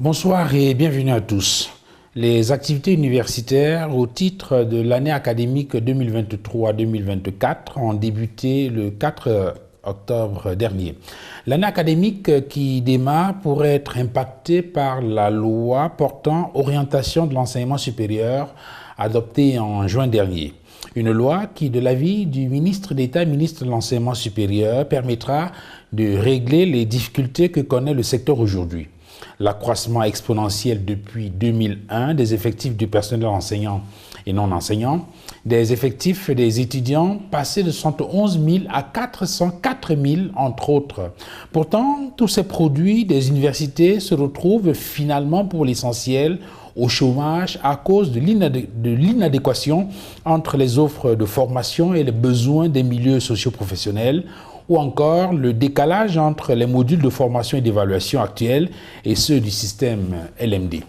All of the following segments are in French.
Bonsoir et bienvenue à tous. Les activités universitaires au titre de l'année académique 2023-2024 ont débuté le 4 octobre dernier. L'année académique qui démarre pourrait être impactée par la loi portant orientation de l'enseignement supérieur adoptée en juin dernier. Une loi qui, de l'avis du ministre d'État, ministre de l'Enseignement supérieur, permettra de régler les difficultés que connaît le secteur aujourd'hui. L'accroissement exponentiel depuis 2001 des effectifs du personnel enseignant et non enseignant, des effectifs des étudiants passés de 71 000 à 404 000 entre autres. Pourtant, tous ces produits des universités se retrouvent finalement pour l'essentiel au chômage à cause de l'inadéquation entre les offres de formation et les besoins des milieux socio-professionnels, ou encore le décalage entre les modules de formation et d'évaluation actuels et ceux du système LMD.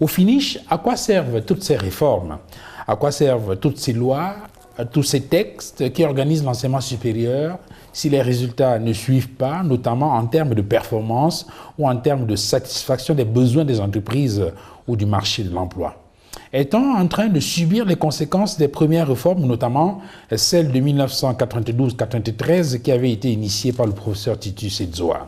Au finish, à quoi servent toutes ces réformes? À quoi servent toutes ces lois, tous ces textes qui organisent l'enseignement supérieur si les résultats ne suivent pas, notamment en termes de performance ou en termes de satisfaction des besoins des entreprises ou du marché de l'emploi? Est-on en train de subir les conséquences des premières réformes, notamment celle de 1992-93 qui avait été initiée par le professeur Titus Edzoa?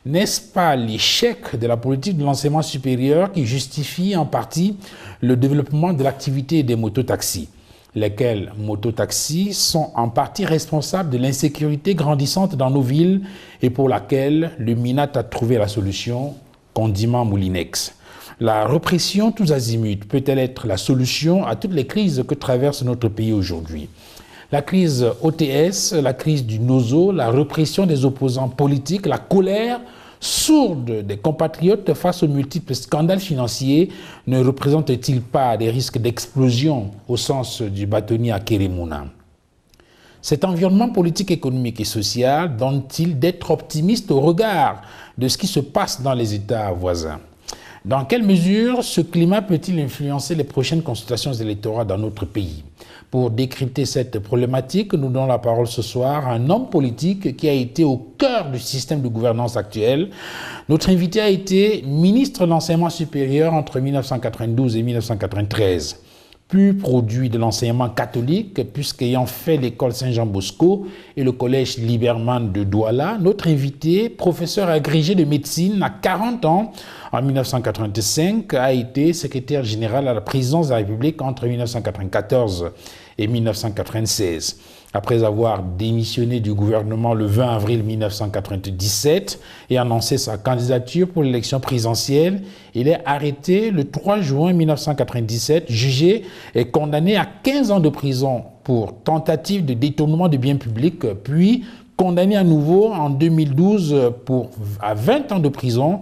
N'est-ce pas l'échec de la politique de l'enseignement supérieur qui justifie en partie le développement de l'activité des mototaxis, lesquels mototaxis sont en partie responsables de l'insécurité grandissante dans nos villes et pour laquelle le MINAT a trouvé la solution, condiment Moulinex? La répression tous azimuts peut-elle être la solution à toutes les crises que traverse notre pays aujourd'hui? La crise OTS, la crise du NOZO, la répression des opposants politiques, la colère sourde des compatriotes face aux multiples scandales financiers ne représentent-ils pas des risques d'explosion au sens du bâtonnier à Kérémouna? Cet environnement politique, économique et social donne-t-il d'être optimiste au regard de ce qui se passe dans les États voisins? Dans quelle mesure ce climat peut-il influencer les prochaines consultations électorales dans notre pays? Pour décrypter cette problématique, nous donnons la parole ce soir à un homme politique qui a été au cœur du système de gouvernance actuel. Notre invité a été ministre de l'Enseignement supérieur entre 1992 et 1993. Puis produit de l'enseignement catholique, puisqu'ayant fait l'école Saint-Jean-Bosco et le collège Liberman de Douala, notre invité, professeur agrégé de médecine à 40 ans, en 1985, a été secrétaire général à la présidence de la République entre 1994 et 1996. Après avoir démissionné du gouvernement le 20 avril 1997 et annoncé sa candidature pour l'élection présidentielle, il est arrêté le 3 juin 1997, jugé et condamné à 15 ans de prison pour tentative de détournement de biens publics, puis condamné à nouveau en 2012 à 20 ans de prison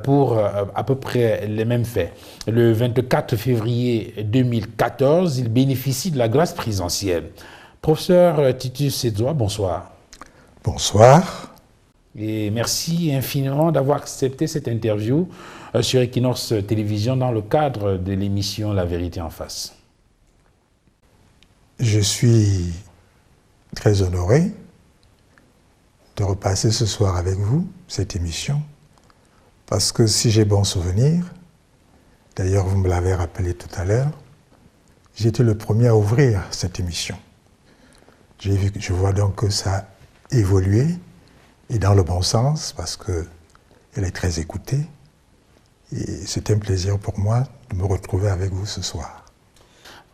pour à peu près les mêmes faits. Le 24 février 2014, il bénéficie de la grâce présidentielle. Professeur Titus Edzoa, bonsoir. Bonsoir. Et merci infiniment d'avoir accepté cette interview sur Equinox Télévision dans le cadre de l'émission La Vérité en face. Je suis très honoré de repasser ce soir avec vous cette émission parce que si j'ai bon souvenir, d'ailleurs vous me l'avez rappelé tout à l'heure, j'étais le premier à ouvrir cette émission. Je vois donc que ça a évolué et dans le bon sens parce qu'elle est très écoutée. Et c'est un plaisir pour moi de me retrouver avec vous ce soir.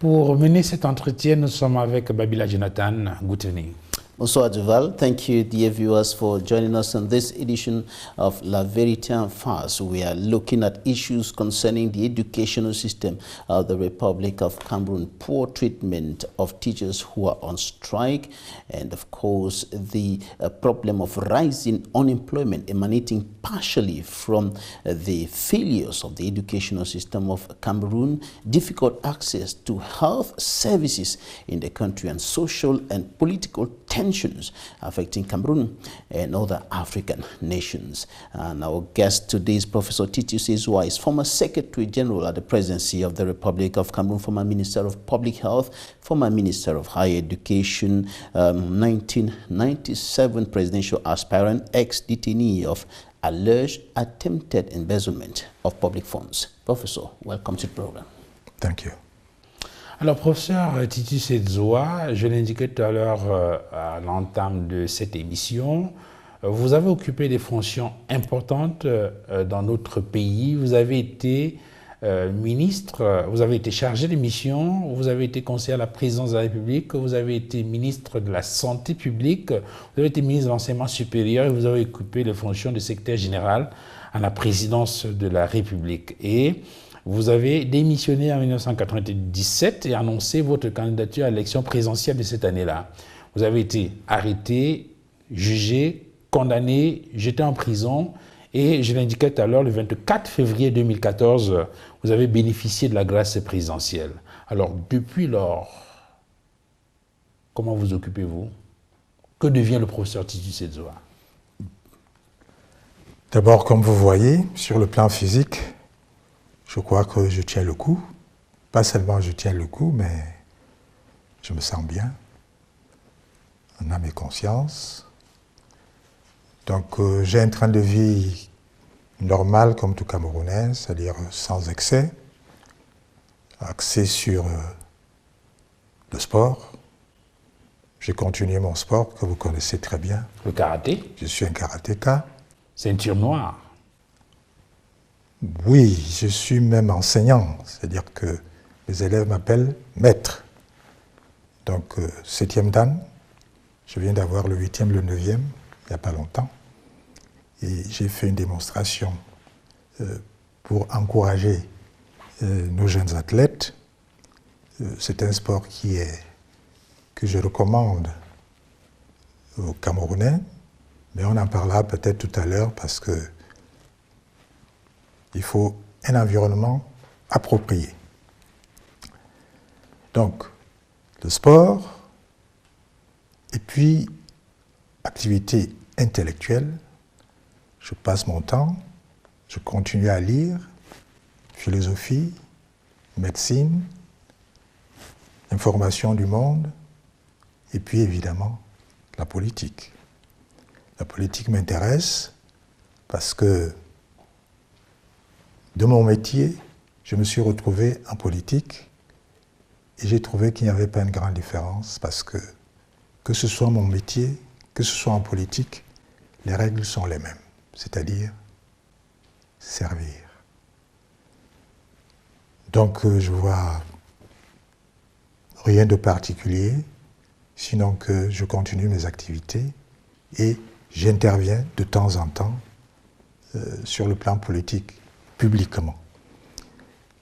Pour mener cet entretien, nous sommes avec Babila Jonathan. Good evening. Bonsoir Duval. Thank you, dear viewers, for joining us on this edition of La Vérité en Face. We are looking at issues concerning the educational system of the Republic of Cameroon, poor treatment of teachers who are on strike, and of course the problem of rising unemployment emanating partially from the failures of the educational system of Cameroon, difficult access to health services in the country, and social and political tensions affecting Cameroon and other African nations. And our guest today is Professor Titus Edzoa, is former Secretary General at the Presidency of the Republic of Cameroon, former Minister of Public Health, former Minister of Higher Education, 1997 presidential aspirant, ex-detainee of alleged attempted embezzlement of public funds. Professor, welcome to the program. Thank you. Alors, professeur Titus Edzoa, je l'indiquais tout à l'heure à l'entame de cette émission, vous avez occupé des fonctions importantes dans notre pays. Vous avez été ministre, vous avez été chargé de mission, vous avez été conseiller à la présidence de la République, vous avez été ministre de la Santé publique, vous avez été ministre de l'Enseignement supérieur et vous avez occupé les fonctions de secrétaire général à la présidence de la République. Et vous avez démissionné en 1997 et annoncé votre candidature à l'élection présidentielle de cette année-là. Vous avez été arrêté, jugé, condamné, jeté en prison et, je l'indiquais tout à l'heure, le 24 février 2014, vous avez bénéficié de la grâce présidentielle. Alors, depuis lors, comment vous occupez-vous? Que devient le professeur Titus Edzoa? D'abord, comme vous voyez, sur le plan physique, je crois que je tiens le coup. Pas seulement je tiens le coup, mais je me sens bien, en âme et conscience. Donc j'ai un train de vie normal comme tout Camerounais, c'est-à-dire sans excès, axé sur le sport. J'ai continué mon sport que vous connaissez très bien. Le karaté? Je suis un karatéka. Ceinture noire? Oui, je suis même enseignant, c'est-à-dire que les élèves m'appellent maître. Donc, 7e dan, je viens d'avoir le 8e, le 9e, il n'y a pas longtemps. Et j'ai fait une démonstration pour encourager nos jeunes athlètes. C'est un sport que je recommande aux Camerounais, mais on en parlera peut-être tout à l'heure parce que il faut un environnement approprié. Donc, le sport, et puis activité intellectuelle. Je passe mon temps, je continue à lire, philosophie, médecine, information du monde, et puis évidemment la politique. La politique m'intéresse parce que de mon métier, je me suis retrouvé en politique et j'ai trouvé qu'il n'y avait pas une grande différence parce que ce soit mon métier, que ce soit en politique, les règles sont les mêmes, c'est-à-dire servir. Donc je vois rien de particulier, sinon que je continue mes activités et j'interviens de temps en temps sur le plan politique, publiquement.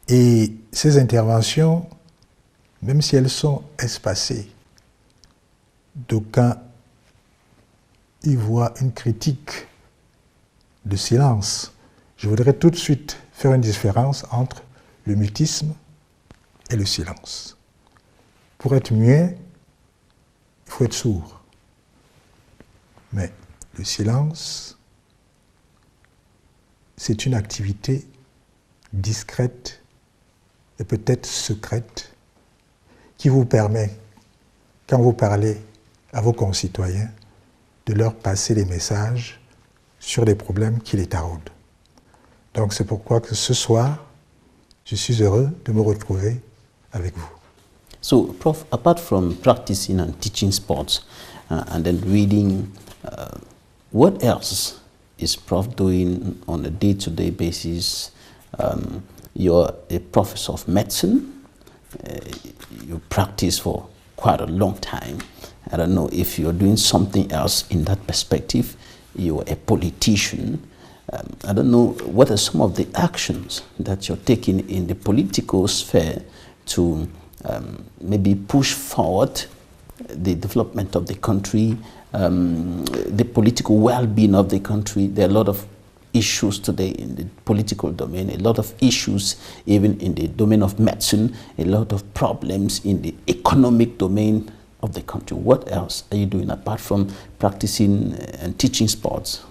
Et ces interventions, même si elles sont espacées, d'aucuns y voient une critique de silence. Je voudrais tout de suite faire une différence entre le mutisme et le silence. Pour être muet, il faut être sourd. Mais le silence, c'est une activité discrète et peut-être secrète qui vous permet, quand vous parlez à vos concitoyens, de leur passer des messages sur les problèmes qui les taraudent. Donc c'est pourquoi que ce soir, je suis heureux de me retrouver avec vous. So, Prof, apart from practicing and teaching sports and then reading, what else is Prof doing on a day-to-day basis? You're a professor of medicine. You practice for quite a long time. I don't know if you're doing something else in that perspective. You're a politician. I don't know what are some of the actions that you're taking in the political sphere to maybe push forward the development of the country, the political well-being of the country. There are a lot of issues today in the political domain, a lot of issues even in the domain of medicine, a lot of problems in the economic domain of the country. What else are you doing apart from practicing and teaching sports?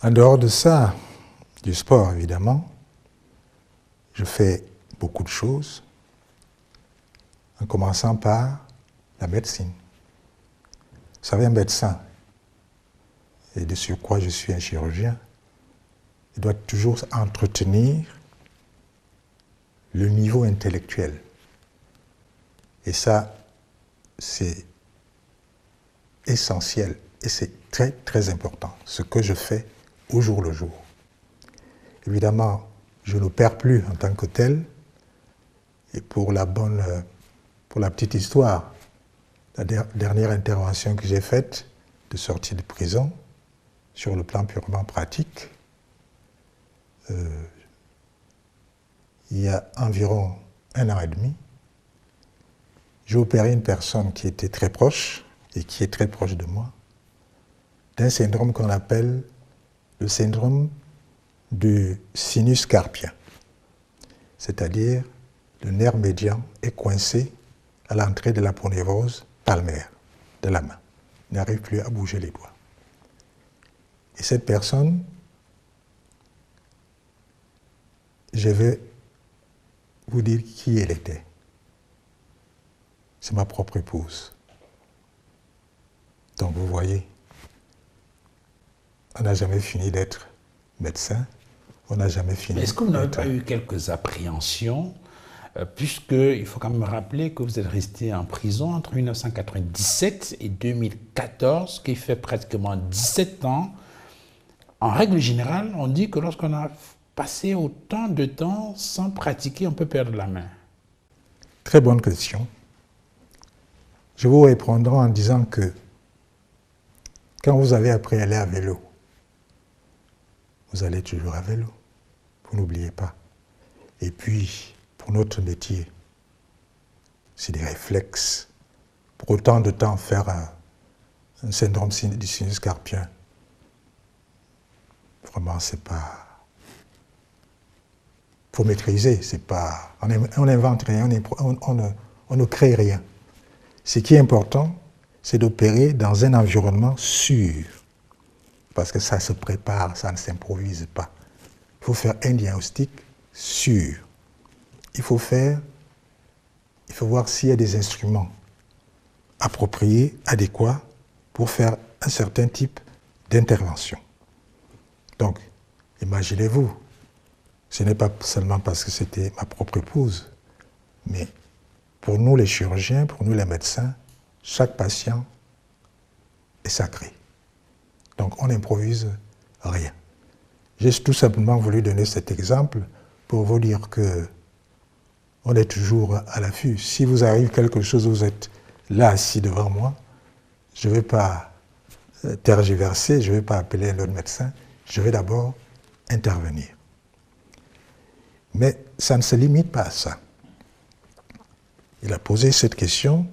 En dehors de ça, du sport évidemment, je fais beaucoup de choses, en commençant par la médecine. Vous savez, un médecin, et de surcroît je suis un chirurgien, il doit toujours entretenir le niveau intellectuel. Et ça, c'est essentiel et c'est très très important, ce que je fais au jour le jour. Évidemment, je n'opère plus en tant que tel, et pour la petite histoire, la dernière intervention que j'ai faite de sortie de prison, sur le plan purement pratique, il y a environ 1 an et demi, j'ai opéré une personne qui était très proche, et qui est très proche de moi, d'un syndrome qu'on appelle le syndrome du sinus carpien. C'est-à-dire, le nerf médian est coincé à l'entrée de l'aponévrose palmaire de la main. Il n'arrive plus à bouger les doigts. Et cette personne, je vais vous dire qui elle était. C'est ma propre épouse. Donc vous voyez, on n'a jamais fini d'être médecin, on n'a jamais fini. Est-ce que vous n'avez pas eu quelques appréhensions, puisqu'il faut quand même rappeler que vous êtes resté en prison entre 1997 et 2014, ce qui fait pratiquement 17 ans. En règle générale, on dit que lorsqu'on a passé autant de temps sans pratiquer, on peut perdre la main. Très bonne question. Je vous répondrai en disant que quand vous avez appris à aller à vélo, vous allez toujours à vélo. Vous n'oubliez pas. Et puis, pour notre métier, c'est des réflexes. Pour autant de temps, faire un syndrome du sinus carpien, vraiment, c'est pas... Il faut maîtriser, c'est pas... On n'invente rien, on ne crée rien. Ce qui est important, c'est d'opérer dans un environnement sûr. Parce que ça se prépare, ça ne s'improvise pas. Il faut faire un diagnostic sûr. Il faut voir s'il y a des instruments appropriés, adéquats, pour faire un certain type d'intervention. Donc, imaginez-vous, ce n'est pas seulement parce que c'était ma propre épouse, mais pour nous les chirurgiens, pour nous les médecins, chaque patient est sacré. Donc on n'improvise rien. J'ai tout simplement voulu donner cet exemple pour vous dire que on est toujours à l'affût. Si vous arrive quelque chose, vous êtes là assis devant moi, je ne vais pas tergiverser, je ne vais pas appeler un autre médecin, je vais d'abord intervenir. Mais ça ne se limite pas à ça. Il a posé cette question.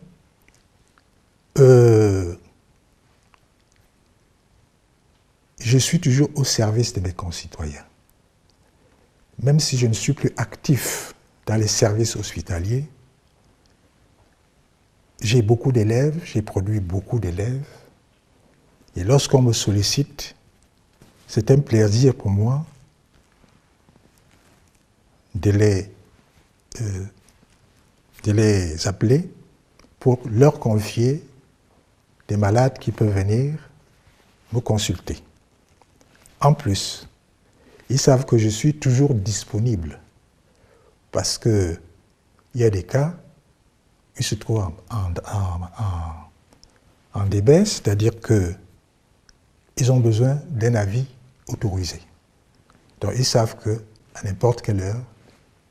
Je suis toujours au service de mes concitoyens. Même si je ne suis plus actif dans les services hospitaliers, j'ai beaucoup d'élèves, j'ai produit beaucoup d'élèves. Et lorsqu'on me sollicite, c'est un plaisir pour moi de les appeler pour leur confier des malades qui peuvent venir me consulter. En plus, ils savent que je suis toujours disponible parce qu'il y a des cas, ils se trouvent en débès, c'est-à-dire qu'ils ont besoin d'un avis autorisé. Donc ils savent qu'à n'importe quelle heure,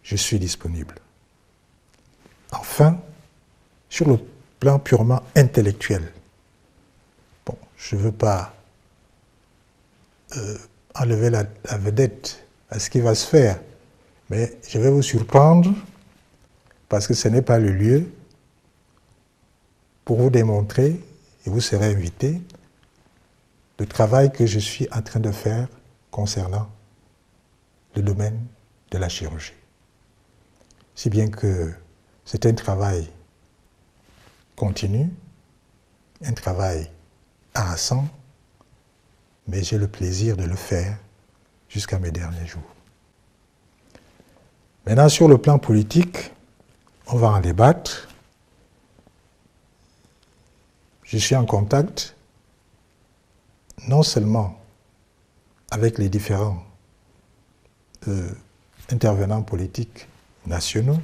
je suis disponible. Enfin, sur le plan purement intellectuel, bon, je ne veux pas enlever la vedette à ce qui va se faire, mais je vais vous surprendre parce que ce n'est pas le lieu pour vous démontrer, et vous serez invité, le travail que je suis en train de faire concernant le domaine de la chirurgie. Si bien que c'est un travail continu, un travail harassant, mais j'ai le plaisir de le faire jusqu'à mes derniers jours. Maintenant, sur le plan politique, on va en débattre. Je suis en contact, non seulement avec les différents intervenants politiques nationaux,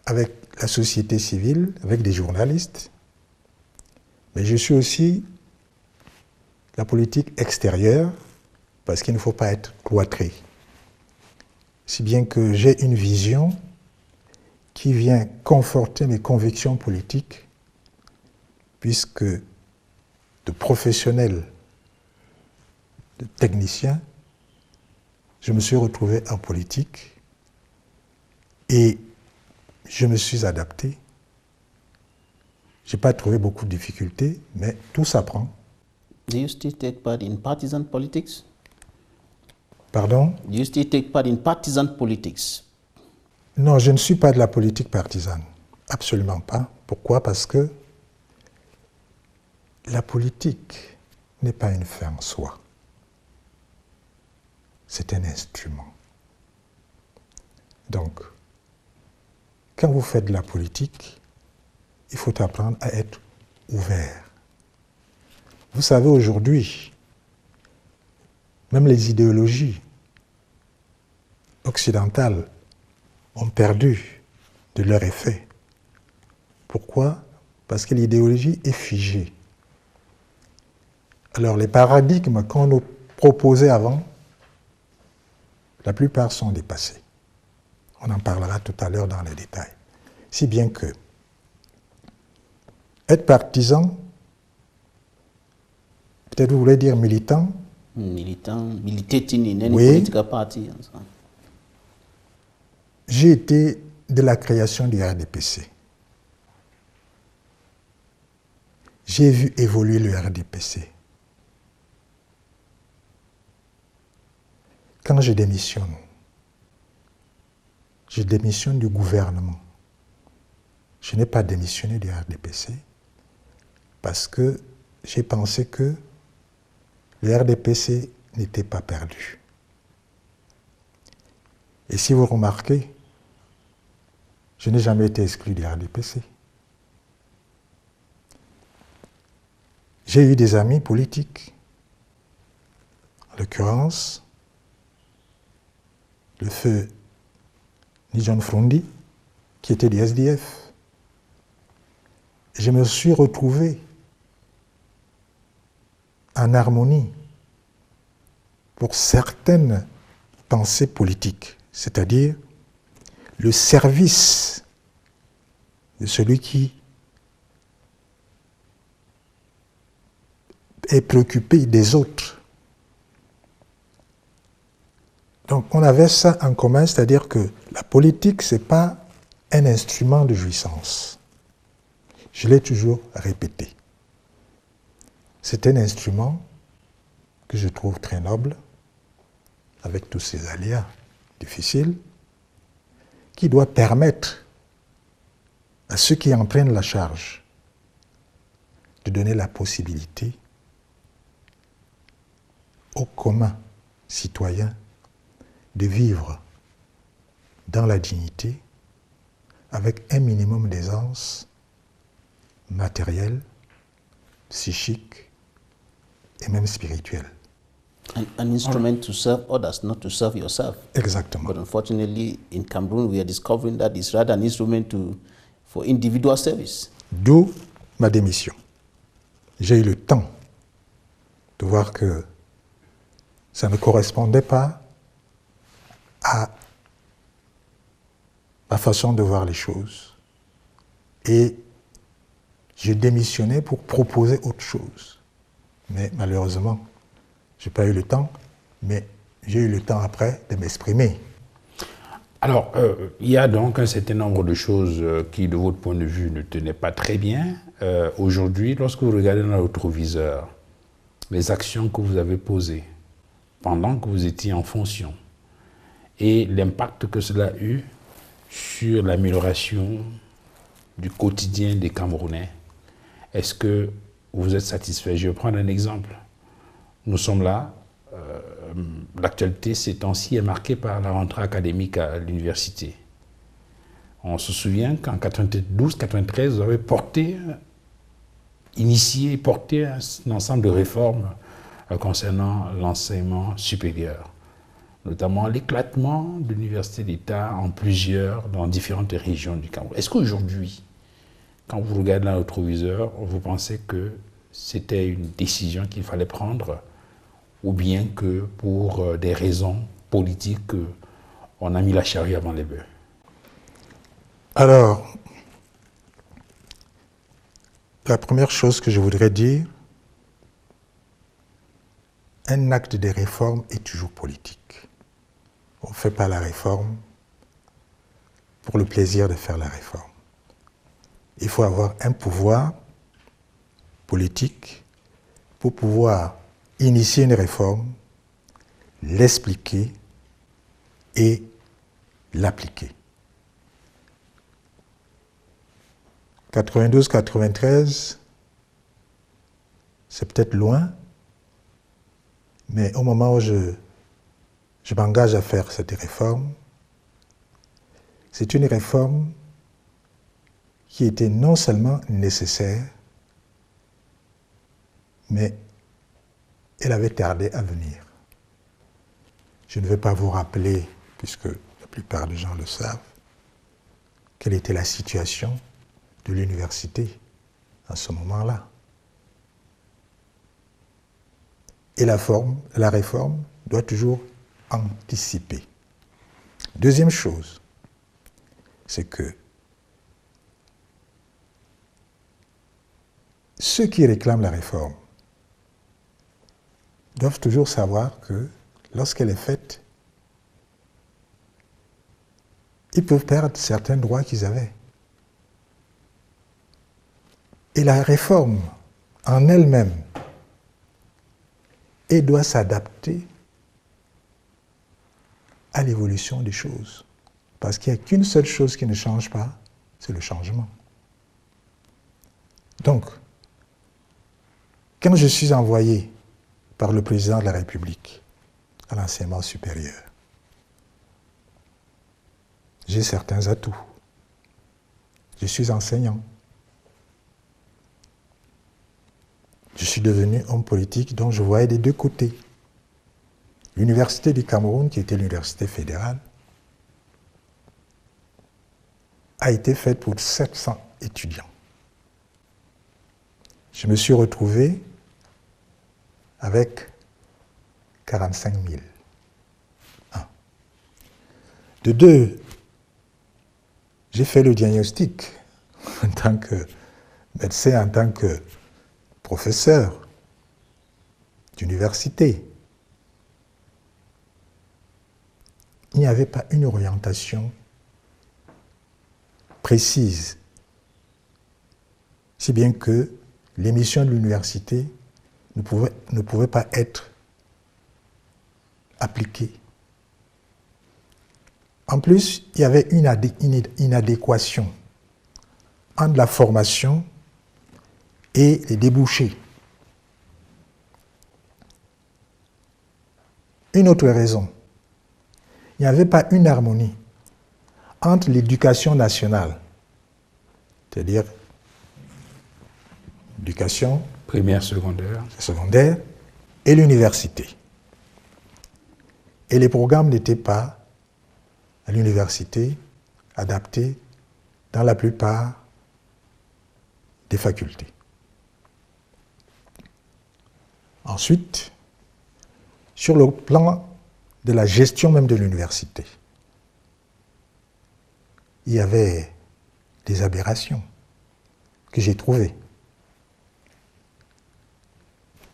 avec la société civile, avec des journalistes, mais je suis aussi la politique extérieure, parce qu'il ne faut pas être cloîtré. Si bien que j'ai une vision qui vient conforter mes convictions politiques, puisque de professionnel, de technicien, je me suis retrouvé en politique et je me suis adapté. Je n'ai pas trouvé beaucoup de difficultés, mais tout s'apprend. Do you still take part in partisan politics? Pardon? Do you still take part in partisan politics? Non, je ne suis pas de la politique partisane. Absolument pas. Pourquoi? Parce que la politique n'est pas une fin en soi. C'est un instrument. Donc, quand vous faites de la politique, il faut apprendre à être ouvert. Vous savez, aujourd'hui, même les idéologies occidentales ont perdu de leur effet. Pourquoi? Parce que l'idéologie est figée. Alors, les paradigmes qu'on nous proposait avant, la plupart sont dépassés. On en parlera tout à l'heure dans les détails. Si bien que être partisan, peut-être vous voulez dire militant. Militating in any Oui. political party. And so on. J'ai été de la création du RDPC. J'ai vu évoluer le RDPC. Quand je démissionne du gouvernement. Je n'ai pas démissionné du RDPC parce que j'ai pensé que le RDPC n'était pas perdu. Et si vous remarquez, je n'ai jamais été exclu du RDPC. J'ai eu des amis politiques, en l'occurrence, le feu Nijon Frondi, qui était du SDF. Je me suis retrouvé en harmonie pour certaines pensées politiques, c'est-à-dire le service de celui qui est préoccupé des autres. Donc on avait ça en commun, c'est-à-dire que la politique, ce n'est pas un instrument de jouissance. Je l'ai toujours répété. C'est un instrument que je trouve très noble, avec tous ses aléas difficiles, qui doit permettre à ceux qui en prennent la charge de donner la possibilité aux communs citoyens de vivre dans la dignité avec un minimum d'aisance matérielle, psychique et même spirituelle. An instrument to serve others, not to serve yourself. Exactement. But unfortunately, in Cameroon, we are discovering that it's rather an instrument for individual service. D'où ma démission. J'ai eu le temps de voir que ça ne correspondait pas à ma façon de voir les choses. Et je démissionnais pour proposer autre chose. Mais malheureusement, je n'ai pas eu le temps, mais j'ai eu le temps après de m'exprimer. Alors, il y a donc un certain nombre de choses qui, de votre point de vue, ne tenaient pas très bien. Aujourd'hui, lorsque vous regardez dans le rétroviseur, les actions que vous avez posées pendant que vous étiez en fonction et l'impact que cela a eu sur l'amélioration du quotidien des Camerounais, est-ce que vous êtes satisfait? Je vais prendre un exemple. Nous sommes là, l'actualité ces temps-ci est marquée par la rentrée académique à l'université. On se souvient qu'en 92-93, vous avez porté initié et porté un ensemble de réformes concernant l'enseignement supérieur, notamment l'éclatement de l'université d'État dans différentes régions du Cameroun. Est-ce qu'aujourd'hui, quand vous regardez dans le rétroviseur, vous pensez que c'était une décision qu'il fallait prendre, ou bien que pour des raisons politiques, on a mis la charrue avant les bœufs? Alors, la première chose que je voudrais dire, un acte de réforme est toujours politique. On ne fait pas la réforme pour le plaisir de faire la réforme. Il faut avoir un pouvoir politique pour pouvoir initier une réforme, l'expliquer et l'appliquer. 92-93, c'est peut-être loin, mais au moment où je m'engage à faire cette réforme, c'est une réforme qui était non seulement nécessaire, mais elle avait tardé à venir. Je ne vais pas vous rappeler, puisque la plupart des gens le savent, quelle était la situation de l'université à ce moment-là. Et la réforme doit toujours anticiper. Deuxième chose, c'est que ceux qui réclament la réforme doivent toujours savoir que lorsqu'elle est faite, ils peuvent perdre certains droits qu'ils avaient. Et la réforme en elle-même, elle doit s'adapter à l'évolution des choses. Parce qu'il n'y a qu'une seule chose qui ne change pas, c'est le changement. Donc, quand je suis envoyé par le président de la République à l'enseignement supérieur, j'ai certains atouts. Je suis enseignant. Je suis devenu homme politique, donc je voyais des deux côtés. L'Université du Cameroun, qui était l'université fédérale, a été faite pour 700 étudiants. Je me suis retrouvé avec 45 000. De deux, j'ai fait le diagnostic en tant que médecin, en tant que professeur d'université. Il n'y avait pas une orientation précise, si bien que les missions de l'université ne pouvaient pas être appliquées. En plus, il y avait une inadéquation entre la formation et les débouchés. Une autre raison, il n'y avait pas une harmonie entre l'éducation nationale, c'est-à-dire l'éducation Primaire, secondaire et l'université. Et les programmes n'étaient pas, à l'université, adaptés dans la plupart des facultés. Ensuite, sur le plan de la gestion même de l'université, il y avait des aberrations que j'ai trouvées.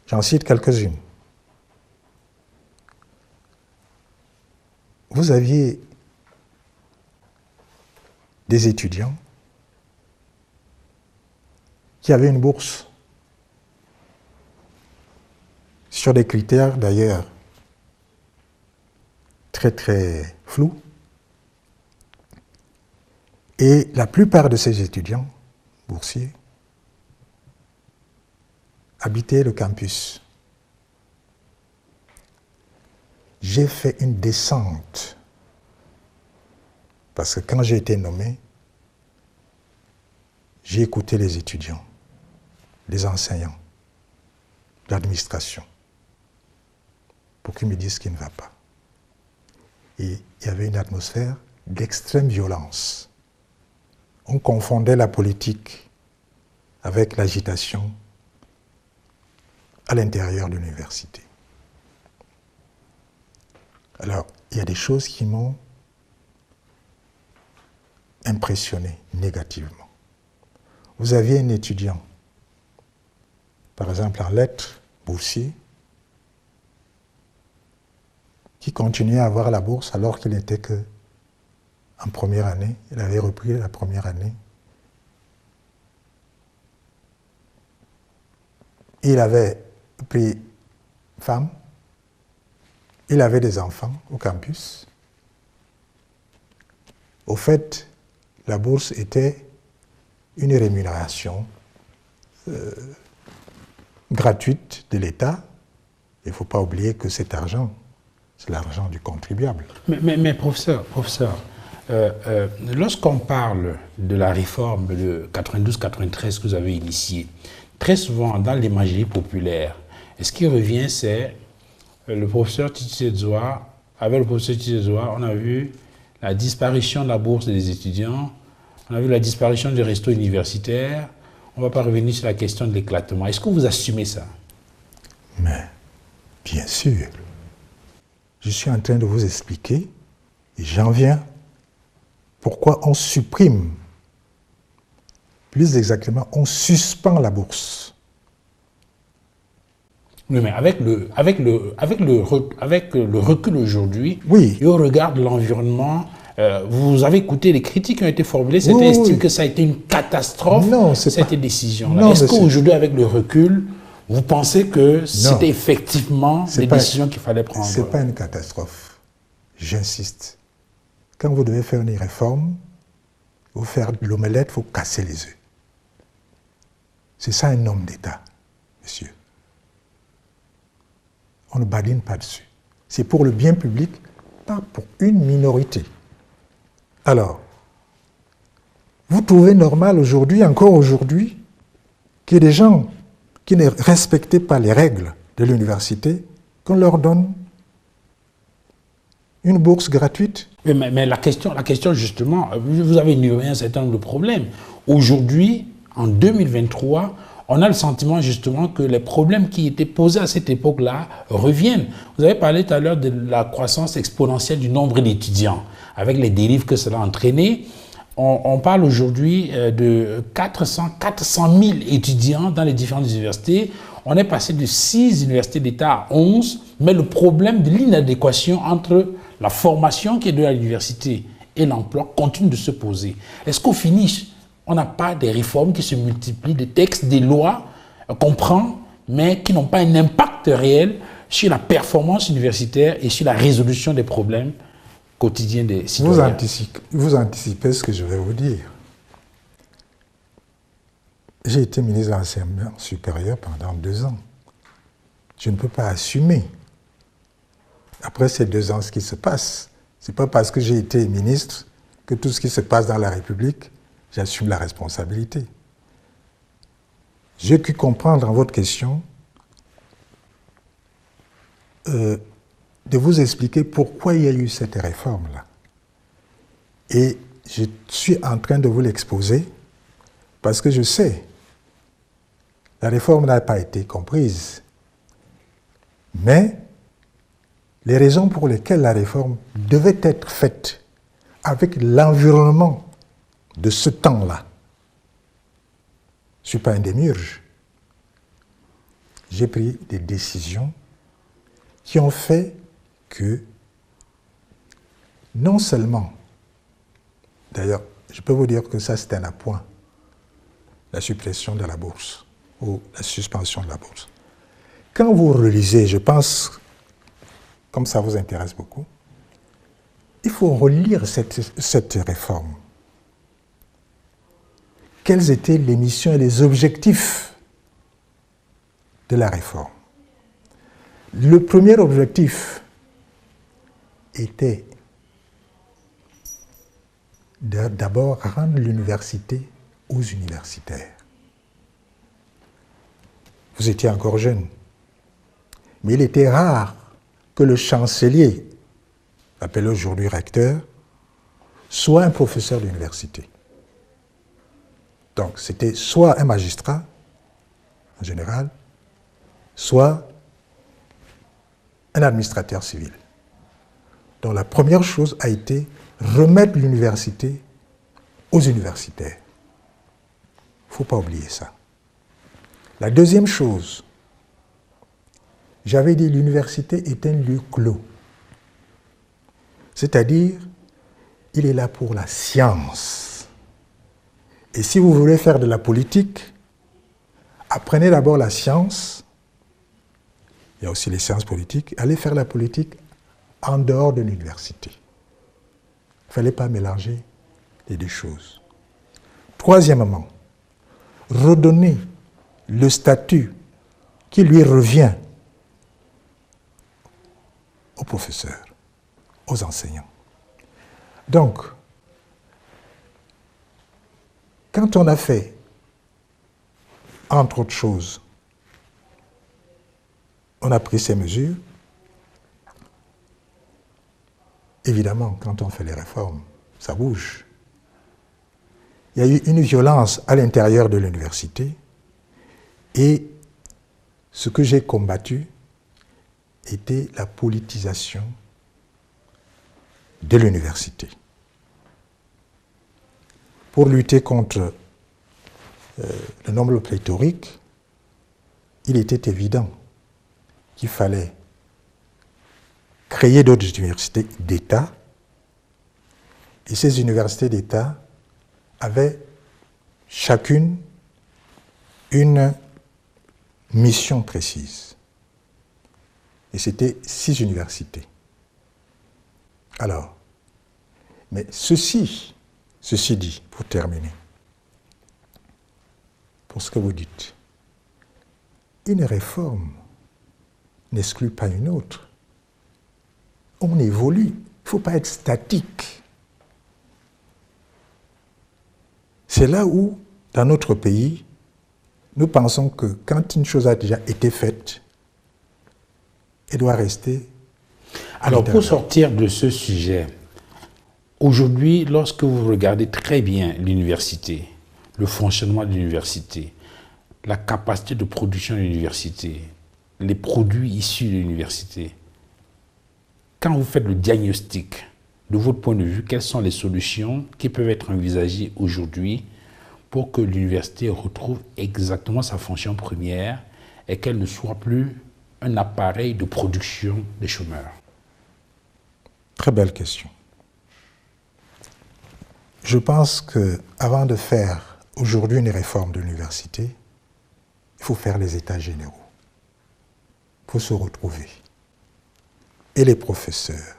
J'en cite quelques-unes. Vous aviez des étudiants qui avaient une bourse sur des critères d'ailleurs très très flous. Et la plupart de ces étudiants boursiers habitaient le campus. J'ai fait une descente parce que quand j'ai été nommé, j'ai écouté les étudiants. des enseignants, de l'administration, pour qu'ils me disent ce qui ne va pas. Et il y avait une atmosphère d'extrême violence. On confondait la politique avec l'agitation à l'intérieur de l'université. Alors, il y a des choses qui m'ont impressionné négativement. Vous aviez un étudiant, par exemple en lettres, boursier, qui continuait à avoir la bourse alors qu'il n'était que en première année. Il avait repris la première année. Il avait pris femme. Il avait des enfants au campus. Au fait, la bourse était une rémunération gratuite de l'État. Il ne faut pas oublier que cet argent, c'est l'argent du contribuable. Mais professeur, lorsqu'on parle de la réforme de 92-93 que vous avez initiée, très souvent dans l'imagerie populaire, et ce qui revient, c'est le professeur Titi Edzoa. Avec le professeur Titi Edzoa, on a vu la disparition de la bourse des étudiants, on a vu la disparition du resto universitaire. On ne va pas revenir sur la question de l'éclatement. Est-ce que vous assumez ça? Mais, bien sûr. Je suis en train de vous expliquer, et j'en viens, pourquoi on supprime, plus exactement, on suspend la bourse. Oui, mais avec le recul aujourd'hui, oui. Et au regard de l'environnement, vous avez écouté les critiques qui ont été formulées, certains estiment que ça a été une catastrophe, cette décision-là. Est-ce qu'aujourd'hui, avec le recul, vous pensez que c'était effectivement des décisions qu'il fallait prendre? Ce n'est pas une catastrophe. J'insiste. Quand vous devez faire une réforme, vous faire de l'omelette, il faut casser les œufs. C'est ça un homme d'État, monsieur. On ne badine pas dessus. C'est pour le bien public, pas pour une minorité. Alors, vous trouvez normal aujourd'hui, encore aujourd'hui, qu'il y ait des gens qui ne respectaient pas les règles de l'université, qu'on leur donne une bourse gratuite? Mais la question justement, vous avez énuméré un certain nombre de problèmes. Aujourd'hui, en 2023, on a le sentiment justement que les problèmes qui étaient posés à cette époque-là reviennent. Vous avez parlé tout à l'heure de la croissance exponentielle du nombre d'étudiants, avec les dérives que cela a entraîné. On parle aujourd'hui de 400 000 étudiants dans les différentes universités. On est passé de 6 universités d'État à 11, mais le problème de l'inadéquation entre la formation qui est de l'université et l'emploi continue de se poser. Est-ce qu'au finish, on n'a pas des réformes qui se multiplient, des textes, des lois qu'on prend, mais qui n'ont pas un impact réel sur la performance universitaire et sur la résolution des problèmes quotidiens des citoyens? Vous anticipez ce que je vais vous dire. J'ai été ministre de l'enseignement supérieur pendant 2 ans. Je ne peux pas assumer, après ces 2 ans, ce qui se passe. Ce n'est pas parce que j'ai été ministre que tout ce qui se passe dans la République, j'assume la responsabilité. J'ai pu comprendre en votre question de vous expliquer pourquoi il y a eu cette réforme-là. Et je suis en train de vous l'exposer parce que je sais, la réforme n'a pas été comprise. Mais les raisons pour lesquelles la réforme devait être faite avec l'environnement de ce temps-là, je ne suis pas un démiurge. J'ai pris des décisions qui ont fait que, non seulement, d'ailleurs, je peux vous dire que ça c'est un appoint, la suppression de la bourse ou la suspension de la bourse. Quand vous relisez, je pense, comme ça vous intéresse beaucoup, il faut relire cette réforme. Quelles étaient les missions et les objectifs de la réforme? Le premier objectif était d'abord rendre l'université aux universitaires. Vous étiez encore jeune. Mais il était rare que le chancelier, appelé aujourd'hui recteur, soit un professeur d'université. Donc, c'était soit un magistrat, en général, soit un administrateur civil. Donc, la première chose a été remettre l'université aux universitaires. Il ne faut pas oublier ça. La deuxième chose, j'avais dit l'université est un lieu clos. C'est-à-dire, il est là pour la science. Et si vous voulez faire de la politique, apprenez d'abord la science. Il y a aussi les sciences politiques. Allez faire la politique en dehors de l'université. Il ne fallait pas mélanger les deux choses. Troisièmement, redonner le statut qui lui revient aux professeurs, aux enseignants. Donc, quand on a fait, entre autres choses, on a pris ces mesures, évidemment, quand on fait les réformes, ça bouge. Il y a eu une violence à l'intérieur de l'université et ce que j'ai combattu était la politisation de l'université. Pour lutter contre le nombre pléthorique, il était évident qu'il fallait créer d'autres universités d'État et ces universités d'État avaient chacune une mission précise. Et c'était 6 universités. Alors, mais ceci dit, pour terminer, pour ce que vous dites, une réforme n'exclut pas une autre. On évolue, il ne faut pas être statique. C'est là où, dans notre pays, nous pensons que quand une chose a déjà été faite, elle doit rester. Alors, pour sortir de ce sujet, aujourd'hui, lorsque vous regardez très bien l'université, le fonctionnement de l'université, la capacité de production de l'université, les produits issus de l'université, quand vous faites le diagnostic, de votre point de vue, quelles sont les solutions qui peuvent être envisagées aujourd'hui pour que l'université retrouve exactement sa fonction première et qu'elle ne soit plus un appareil de production des chômeurs? Très belle question. Je pense qu'avant de faire aujourd'hui une réforme de l'université, il faut faire les états généraux. Il faut se retrouver. Et les professeurs,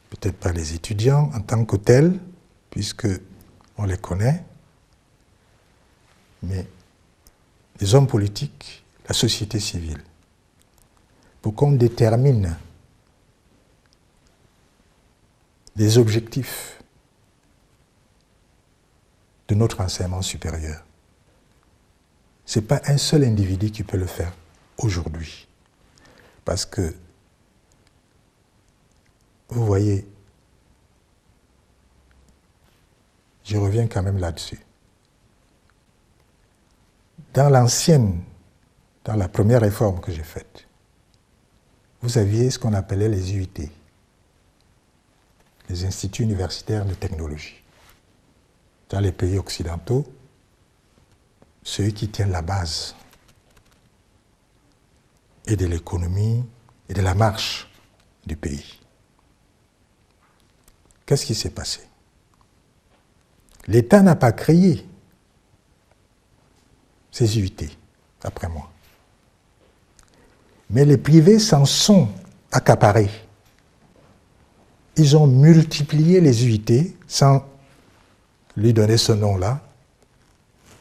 peut-être pas les étudiants en tant que tels, puisque on les connaît, mais les hommes politiques, la société civile, pour qu'on détermine des objectifs de notre enseignement supérieur. Ce n'est pas un seul individu qui peut le faire aujourd'hui. Parce que, vous voyez, je reviens quand même là-dessus. Dans la première réforme que j'ai faite, vous aviez ce qu'on appelait les UIT, les instituts universitaires de technologie. Dans les pays occidentaux, ceux qui tiennent la base et de l'économie et de la marche du pays. Qu'est-ce qui s'est passé? L'État n'a pas créé ces UIT, après moi. Mais les privés s'en sont accaparés. Ils ont multiplié les UIT sans lui donner ce nom-là.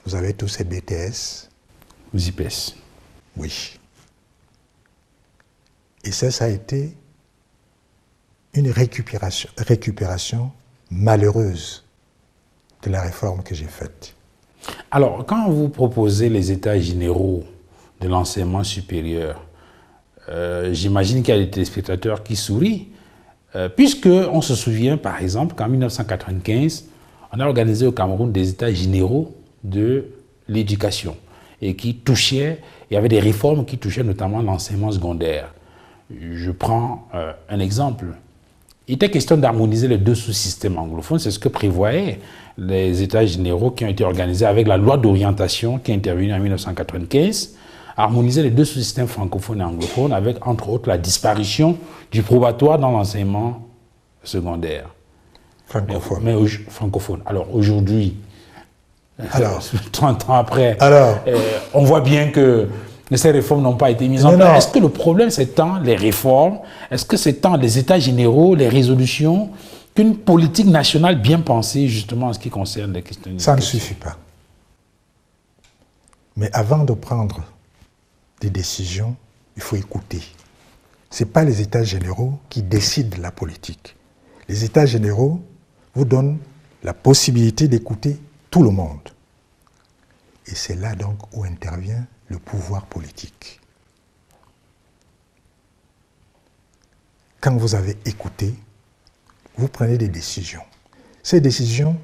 Vous avez tous ces BTS. Aux IPS. Oui. Et ça a été une récupération malheureuse de la réforme que j'ai faite. Alors, quand vous proposez les états généraux de l'enseignement supérieur, j'imagine qu'il y a des téléspectateurs qui sourient, puisqu'on se souvient, par exemple, qu'en 1995, on a organisé au Cameroun des états généraux de l'éducation et qui touchaient, il y avait des réformes qui touchaient notamment l'enseignement secondaire. Je prends un exemple. Il était question d'harmoniser les deux sous-systèmes anglophones, c'est ce que prévoyaient les états généraux qui ont été organisés avec la loi d'orientation qui est intervenue en 1995, harmoniser les deux sous-systèmes francophones et anglophones avec, entre autres, la disparition du probatoire dans l'enseignement secondaire. Francophone. Mais francophone. Alors aujourd'hui, 30 ans après, on voit bien que ces réformes n'ont pas été mises en place. Est-ce que le problème, c'est tant les réformes, est-ce que c'est tant les états généraux, les résolutions, qu'une politique nationale bien pensée, justement, en ce qui concerne les questions d'éducation? Ça ne suffit pas. Mais avant de prendre des décisions, il faut écouter. Ce n'est pas les états généraux qui décident de la politique. Les états généraux vous donnent la possibilité d'écouter tout le monde. Et c'est là donc où intervient le pouvoir politique. Quand vous avez écouté, vous prenez des décisions. Ces décisions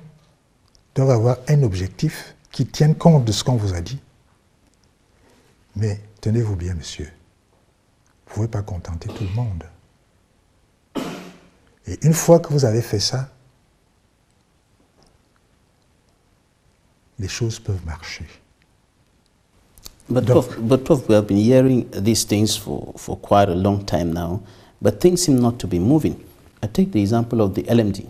doivent avoir un objectif qui tienne compte de ce qu'on vous a dit. Mais tenez-vous bien, monsieur, vous ne pouvez pas contenter tout le monde. Et une fois que vous avez fait ça, les choses peuvent marcher. But Prof, we have been hearing these things for quite a long time now, but things seem not to be moving. I take the example of the LMD.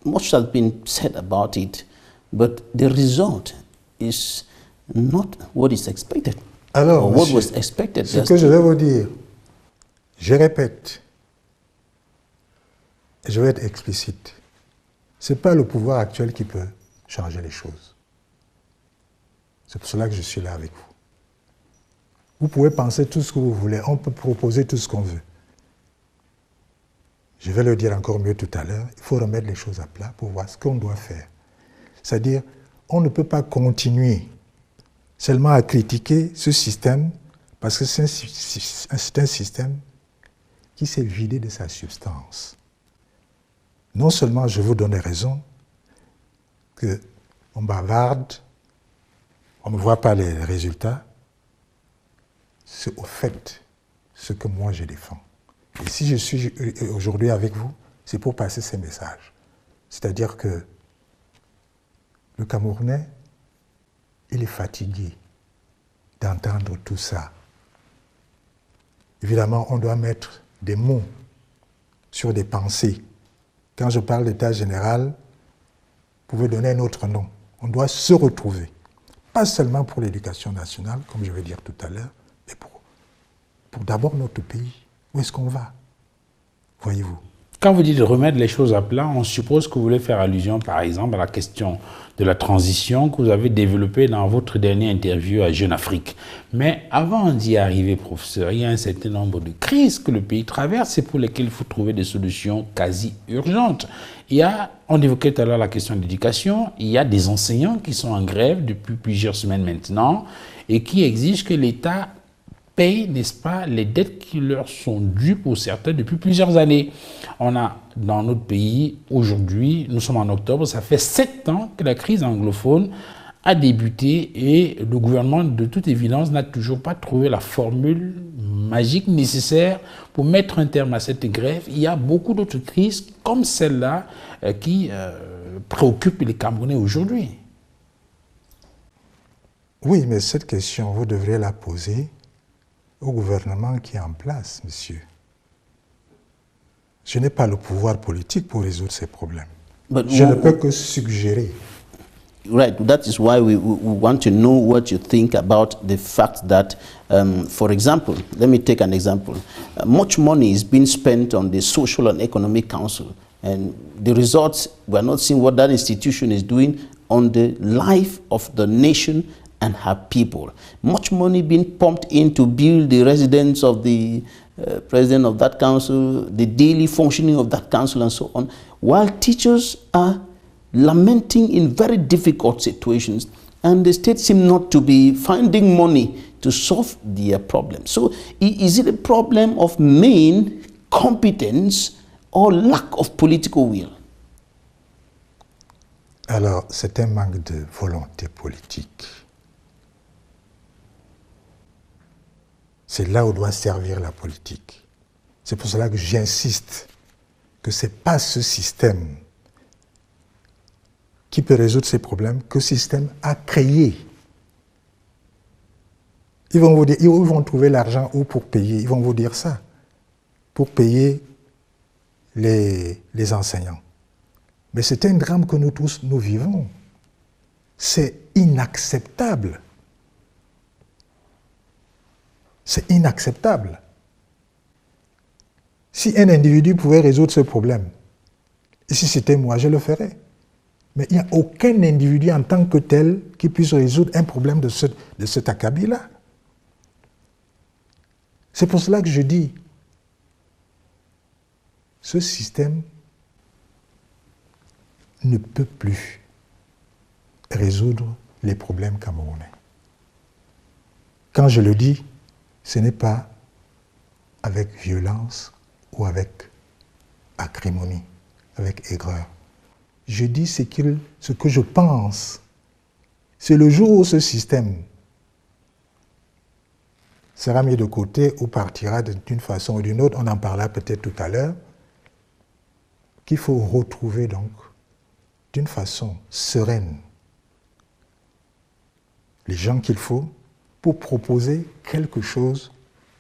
Much has been said about it, but the result is not what is expected. Alors, or monsieur, what was expected. Ce que je vais vous dire, je répète, je vais être explicite. Ce n'est pas le pouvoir actuel qui peut changer les choses. C'est pour cela que je suis là avec vous. Vous pouvez penser tout ce que vous voulez, on peut proposer tout ce qu'on veut. Je vais le dire encore mieux tout à l'heure, il faut remettre les choses à plat pour voir ce qu'on doit faire. C'est-à-dire, on ne peut pas continuer seulement à critiquer ce système parce que c'est un système qui s'est vidé de sa substance. Non seulement je vous donne raison, qu'on bavarde, on ne voit pas les résultats, c'est au fait ce que moi je défends. Et si je suis aujourd'hui avec vous, c'est pour passer ces messages. C'est-à-dire que le Camerounais, il est fatigué d'entendre tout ça. Évidemment, on doit mettre des mots sur des pensées. Quand je parle d'état général, vous pouvez donner un autre nom. On doit se retrouver. Pas seulement pour l'éducation nationale, comme je vais dire tout à l'heure, mais pour d'abord notre pays. Où est-ce qu'on va? Voyez-vous. Quand vous dites de remettre les choses à plat, on suppose que vous voulez faire allusion, par exemple, à la question de la transition que vous avez développée dans votre dernière interview à Jeune Afrique. Mais avant d'y arriver, professeur, il y a un certain nombre de crises que le pays traverse et pour lesquelles il faut trouver des solutions quasi urgentes. On évoquait tout à l'heure la question de l'éducation, il y a des enseignants qui sont en grève depuis plusieurs semaines maintenant et qui exigent que l'État paye, n'est-ce pas, les dettes qui leur sont dues pour certains depuis plusieurs années. On a dans notre pays, aujourd'hui, nous sommes en octobre, ça fait 7 ans que la crise anglophone a débuté et le gouvernement, de toute évidence, n'a toujours pas trouvé la formule magique nécessaire pour mettre un terme à cette grève. Il y a beaucoup d'autres crises comme celle-là qui préoccupent les Camerounais aujourd'hui. Oui, mais cette question, vous devriez la poser au gouvernement qui est en place, monsieur. Je n'ai pas le pouvoir politique pour résoudre ces problèmes. Je ne peux que suggérer. Right, that is why we want to know what you think about the fact that, for example, let me take an example. Much money is being spent on the Social and Economic Council, and the results, we are not seeing what that institution is doing on the life of the nation and her people. Much money being pumped in to build the residence of the president of that council, the daily functioning of that council and so on, while teachers are lamenting in very difficult situations, and the state seem not to be finding money to solve their problem. So is it a problem of main competence or lack of political will? Alors, c'est un manque de volonté politique. C'est là où doit servir la politique. C'est pour cela que j'insiste que ce n'est pas ce système qui peut résoudre ces problèmes que ce système a créé. Ils vont vous dire, ils vont trouver l'argent où pour payer. Ils vont vous dire ça. Pour payer les enseignants. Mais c'est un drame que nous tous, nous vivons. C'est inacceptable. C'est inacceptable. Si un individu pouvait résoudre ce problème, et si c'était moi, je le ferais. Mais il n'y a aucun individu en tant que tel qui puisse résoudre un problème de cet acabit-là. C'est pour cela que je dis, ce système ne peut plus résoudre les problèmes camerounais. Quand je le dis, ce n'est pas avec violence ou avec acrimonie, avec aigreur. Je dis ce que je pense. C'est le jour où ce système sera mis de côté ou partira d'une façon ou d'une autre, on en parlera peut-être tout à l'heure, qu'il faut retrouver donc d'une façon sereine les gens qu'il faut pour proposer quelque chose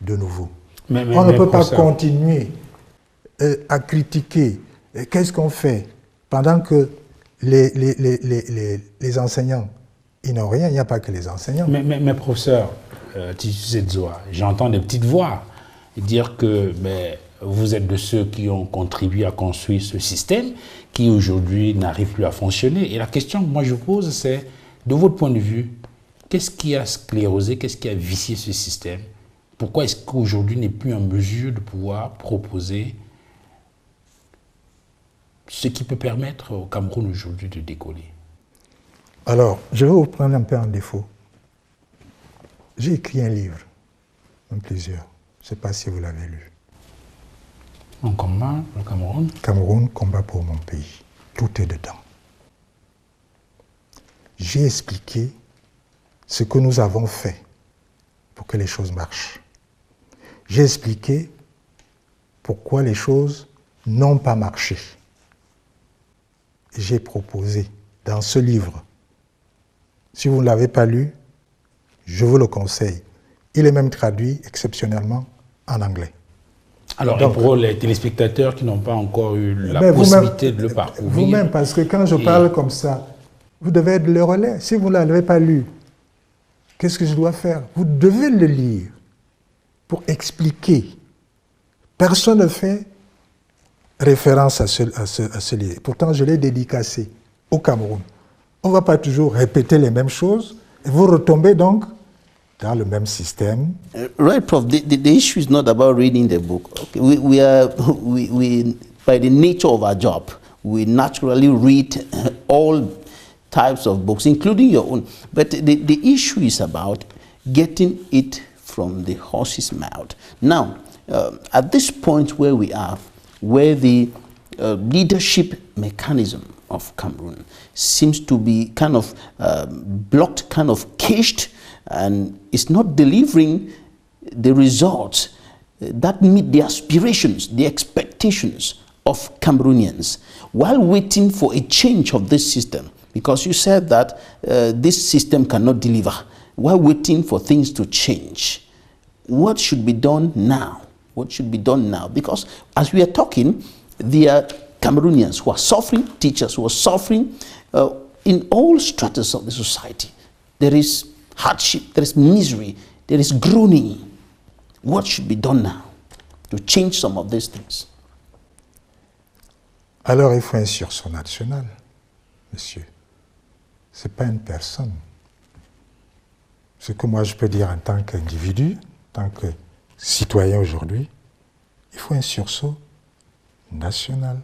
de nouveau. On ne peut pas continuer à critiquer. Qu'est-ce qu'on fait pendant que les enseignants, ils n'ont rien, il n'y a pas que les enseignants. Mais professeur Tizedzoa, j'entends des petites voix dire que vous êtes de ceux qui ont contribué à construire ce système qui aujourd'hui n'arrive plus à fonctionner. Et la question que moi je pose, c'est, de votre point de vue, qu'est-ce qui a sclérosé, qu'est-ce qui a vicié ce système? Pourquoi est-ce qu'aujourd'hui n'est plus en mesure de pouvoir proposer ce qui peut permettre au Cameroun aujourd'hui de décoller? Alors, je vais vous prendre un peu en défaut. J'ai écrit un livre, même plusieurs. Je ne sais pas si vous l'avez lu. Un combat, le Cameroun? Cameroun, combat pour mon pays. Tout est dedans. J'ai expliqué ce que nous avons fait pour que les choses marchent. J'ai expliqué pourquoi les choses n'ont pas marché. J'ai proposé dans ce livre, si vous ne l'avez pas lu, je vous le conseille. Il est même traduit exceptionnellement en anglais. Alors, donc, pour les téléspectateurs qui n'ont pas encore eu la possibilité de le parcourir... Vous-même, parce que quand je parle comme ça, vous devez être le relais. Si vous ne l'avez pas lu, qu'est-ce que je dois faire? Vous devez le lire pour expliquer. Personne ne fait référence à ce livre. Pourtant, je l'ai dédicacé au Cameroun. On ne va pas toujours répéter les mêmes choses et vous retombez donc dans le même système. Right, Prof. The issue is not about reading the book. Okay. We by the nature of our job, we naturally read all types of books, including your own. But the issue is about getting it from the horse's mouth. Now, at this point where we are, where the leadership mechanism of Cameroon seems to be kind of blocked, kind of caged, and it's not delivering the results that meet the aspirations, the expectations of Cameroonians, while waiting for a change of this system. Because you said that this system cannot deliver, while waiting for things to change. What should be done now? What should be done now? Because as we are talking, there are Cameroonians who are suffering, teachers who are suffering in all stratas of the society. There is hardship, there is misery, there is groaning. What should be done now to change some of these things? Alors il faut un sursaut national, monsieur. Ce n'est pas une personne. Ce que moi je peux dire en tant qu'individu, en tant que citoyen aujourd'hui, il faut un sursaut national.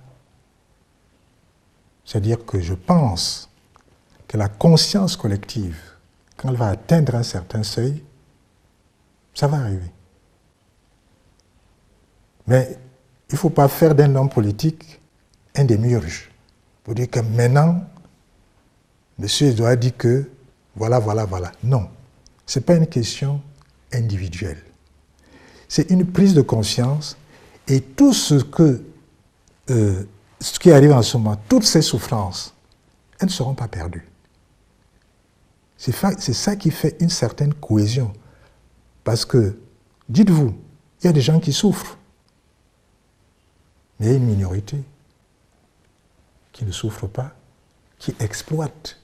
C'est-à-dire que je pense que la conscience collective, quand elle va atteindre un certain seuil, ça va arriver. Mais il ne faut pas faire d'un homme politique un démiurge. Pour dire que maintenant, monsieur doit dire que voilà. Non, ce n'est pas une question individuelle. C'est une prise de conscience et tout ce qui arrive en ce moment, toutes ces souffrances, elles ne seront pas perdues. C'est ça qui fait une certaine cohésion. Parce que, dites-vous, il y a des gens qui souffrent. Mais il y a une minorité qui ne souffre pas, qui exploite.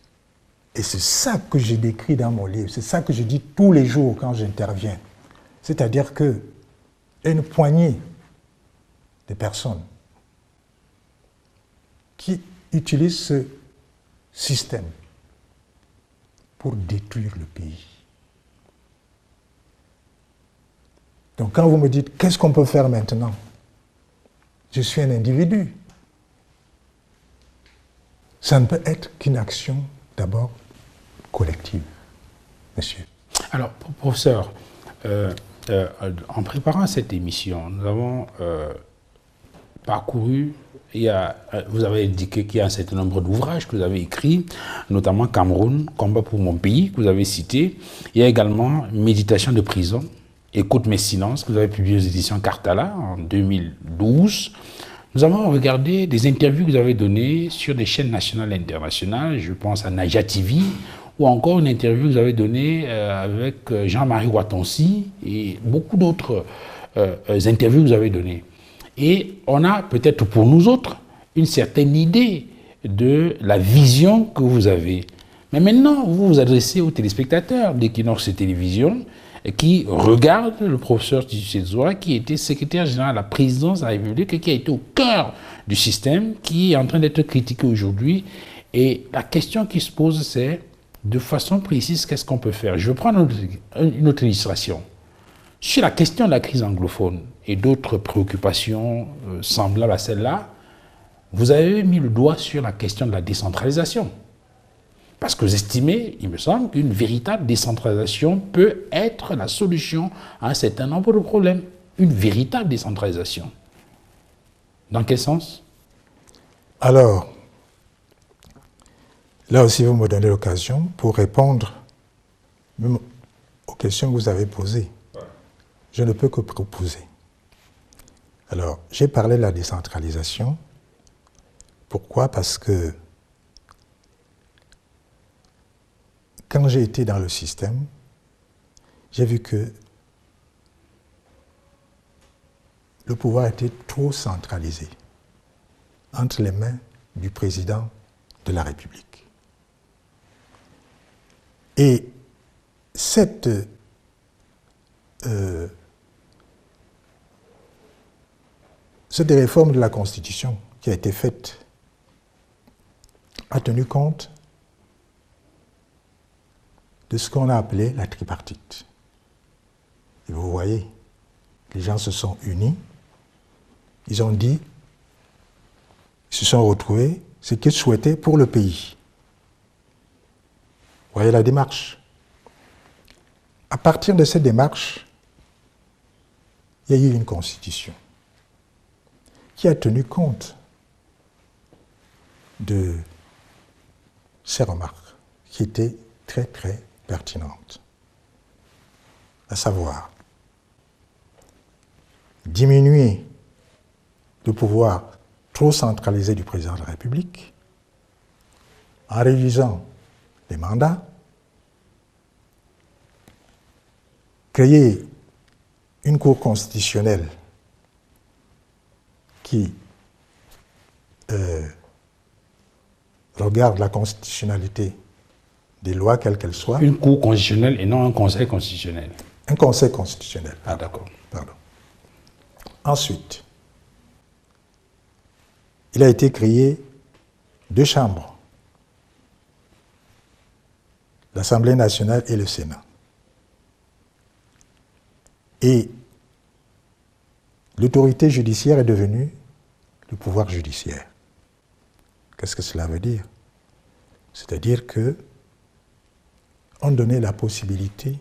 Et c'est ça que j'ai décrit dans mon livre, c'est ça que je dis tous les jours quand j'interviens. C'est-à-dire qu'il y a une poignée de personnes qui utilisent ce système pour détruire le pays. Donc quand vous me dites, qu'est-ce qu'on peut faire maintenant? Je suis un individu. Ça ne peut être qu'une action, d'abord, collective, monsieur. Alors, professeur, en préparant cette émission, nous avons parcouru, vous avez indiqué qu'il y a un certain nombre d'ouvrages que vous avez écrits, notamment Cameroun, Combat pour mon pays, que vous avez cité. Il y a également Méditation de prison, Écoute mes silences, que vous avez publié aux éditions Cartala en 2012. Nous avons regardé des interviews que vous avez données sur des chaînes nationales et internationales, je pense à Naja TV, ou encore une interview que vous avez donnée avec Jean-Marie Watonsi et beaucoup d'autres interviews que vous avez données. Et on a peut-être pour nous autres une certaine idée de la vision que vous avez. Mais maintenant, vous vous adressez aux téléspectateurs d'Equinox Télévision qui regardent le professeur Tshisekedi, qui était secrétaire général à la présidence de la République et qui a été au cœur du système, qui est en train d'être critiqué aujourd'hui. Et la question qui se pose, c'est de façon précise, qu'est-ce qu'on peut faire? Je vais prendre une autre illustration. Sur la question de la crise anglophone et d'autres préoccupations semblables à celle-là, vous avez mis le doigt sur la question de la décentralisation. Parce que vous estimez, il me semble, qu'une véritable décentralisation peut être la solution à un certain nombre de problèmes. Une véritable décentralisation. Dans quel sens? Alors, là aussi, vous me donnez l'occasion pour répondre même aux questions que vous avez posées. Je ne peux que proposer. Alors, j'ai parlé de la décentralisation. Pourquoi? Parce que quand j'ai été dans le système, j'ai vu que le pouvoir était trop centralisé entre les mains du président de la République. Et cette réforme de la Constitution qui a été faite a tenu compte de ce qu'on a appelé la tripartite. Et vous voyez, les gens se sont unis, ils ont dit, ils se sont retrouvés ce qu'ils souhaitaient pour le pays. Vous voyez la démarche. À partir de cette démarche, il y a eu une constitution qui a tenu compte de ces remarques qui étaient très très pertinentes. À savoir, diminuer le pouvoir trop centralisé du président de la République en réduisant les mandats, créer une cour constitutionnelle qui regarde la constitutionnalité des lois, quelles qu'elles soient. Une cour constitutionnelle et non un conseil constitutionnel. Un conseil constitutionnel. Ah, d'accord. Pardon. Ensuite, il a été créé 2 chambres, l'Assemblée nationale et le Sénat. Et l'autorité judiciaire est devenue le pouvoir judiciaire. Qu'est-ce que cela veut dire? C'est-à-dire que on donnait la possibilité,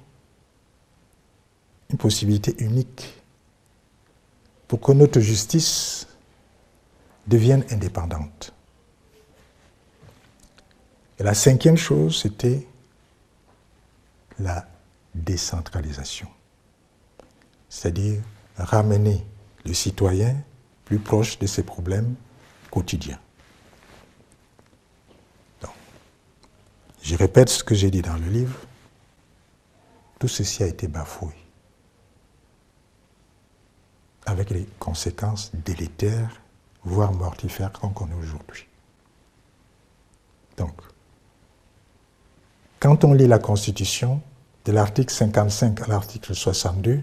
une possibilité unique, pour que notre justice devienne indépendante. Et la cinquième chose, c'était la décentralisation. C'est-à-dire ramener le citoyen plus proche de ses problèmes quotidiens. Donc, je répète ce que j'ai dit dans le livre, tout ceci a été bafoué, avec les conséquences délétères, voire mortifères qu'on connaît aujourd'hui. Donc, quand on lit la Constitution, de l'article 55 à l'article 62,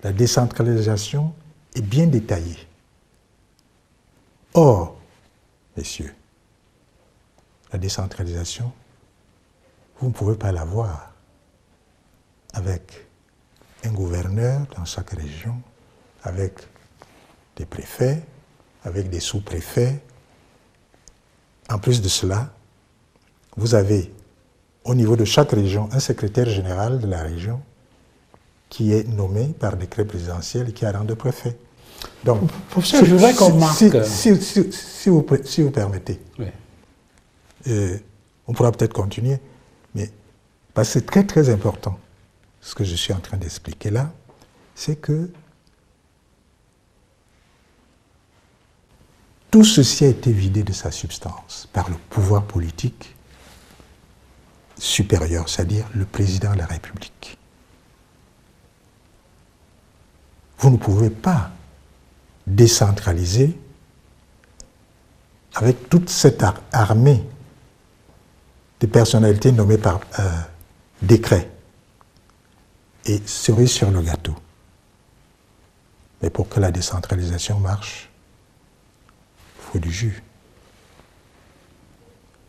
la décentralisation est bien détaillée. Or, messieurs, la décentralisation, vous ne pouvez pas l'avoir avec un gouverneur dans chaque région, avec des préfets, avec des sous-préfets. En plus de cela, vous avez au niveau de chaque région un secrétaire général de la région qui est nommé par décret présidentiel et qui a rang de préfet. Donc, professeur, je voudrais qu'on marque... Si vous permettez, oui. On pourra peut-être continuer, mais parce que c'est très très important, ce que je suis en train d'expliquer là, c'est que tout ceci a été vidé de sa substance par le pouvoir politique supérieur, c'est-à-dire le président de la République. Vous ne pouvez pas décentraliser avec toute cette armée de personnalités nommées par décret et cerise sur le gâteau. Mais pour que la décentralisation marche, il faut du jus.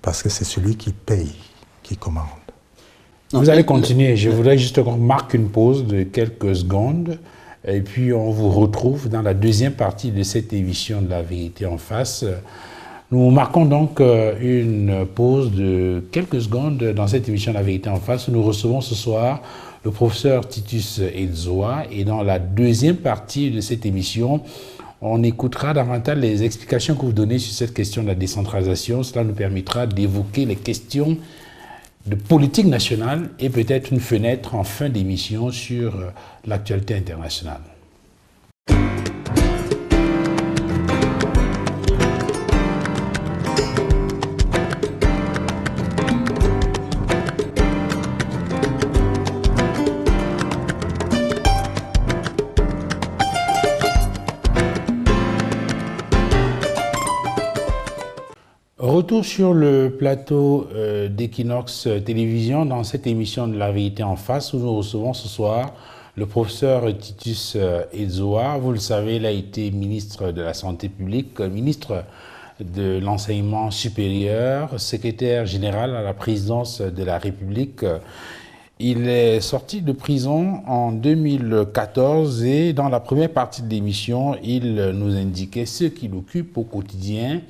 Parce que c'est celui qui paye qui commande. Vous allez continuer. Je voudrais juste qu'on marque une pause de quelques secondes et puis on vous retrouve dans la deuxième partie de cette émission de La Vérité en face. Nous marquons donc une pause de quelques secondes dans cette émission de La Vérité en face. Nous recevons ce soir le professeur Titus Edzoa et dans la deuxième partie de cette émission, on écoutera davantage les explications que vous donnez sur cette question de la décentralisation. Cela nous permettra d'évoquer les questions de politique nationale et peut-être une fenêtre en fin d'émission sur l'actualité internationale. Retour sur le plateau d'Equinox Télévision dans cette émission de La Vérité en face où nous recevons ce soir le professeur Titus Edzoa. Vous le savez, il a été ministre de la Santé publique, ministre de l'Enseignement supérieur, secrétaire général à la présidence de la République. Il est sorti de prison en 2014 et dans la première partie de l'émission, il nous indiquait ce qu'il occupe au quotidien.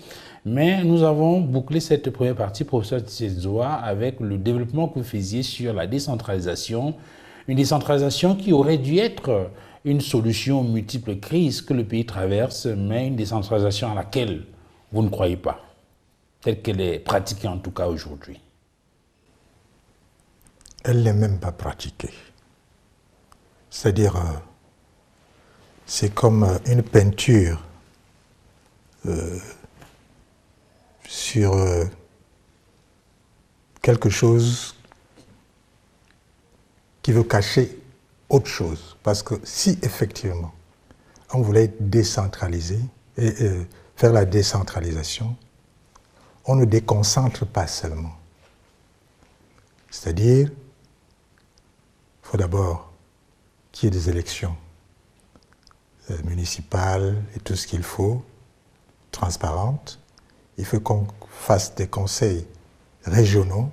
Mais nous avons bouclé cette première partie, professeur Edzoa, avec le développement que vous faisiez sur la décentralisation. Une décentralisation qui aurait dû être une solution aux multiples crises que le pays traverse, mais une décentralisation à laquelle vous ne croyez pas, telle qu'elle est pratiquée en tout cas aujourd'hui. Elle n'est même pas pratiquée. C'est-à-dire, c'est comme une peinture sur quelque chose qui veut cacher autre chose. Parce que si effectivement on voulait décentraliser et faire la décentralisation, on ne déconcentre pas seulement. C'est-à-dire, il faut d'abord qu'il y ait des élections municipales et tout ce qu'il faut, transparentes. Il faut qu'on fasse des conseils régionaux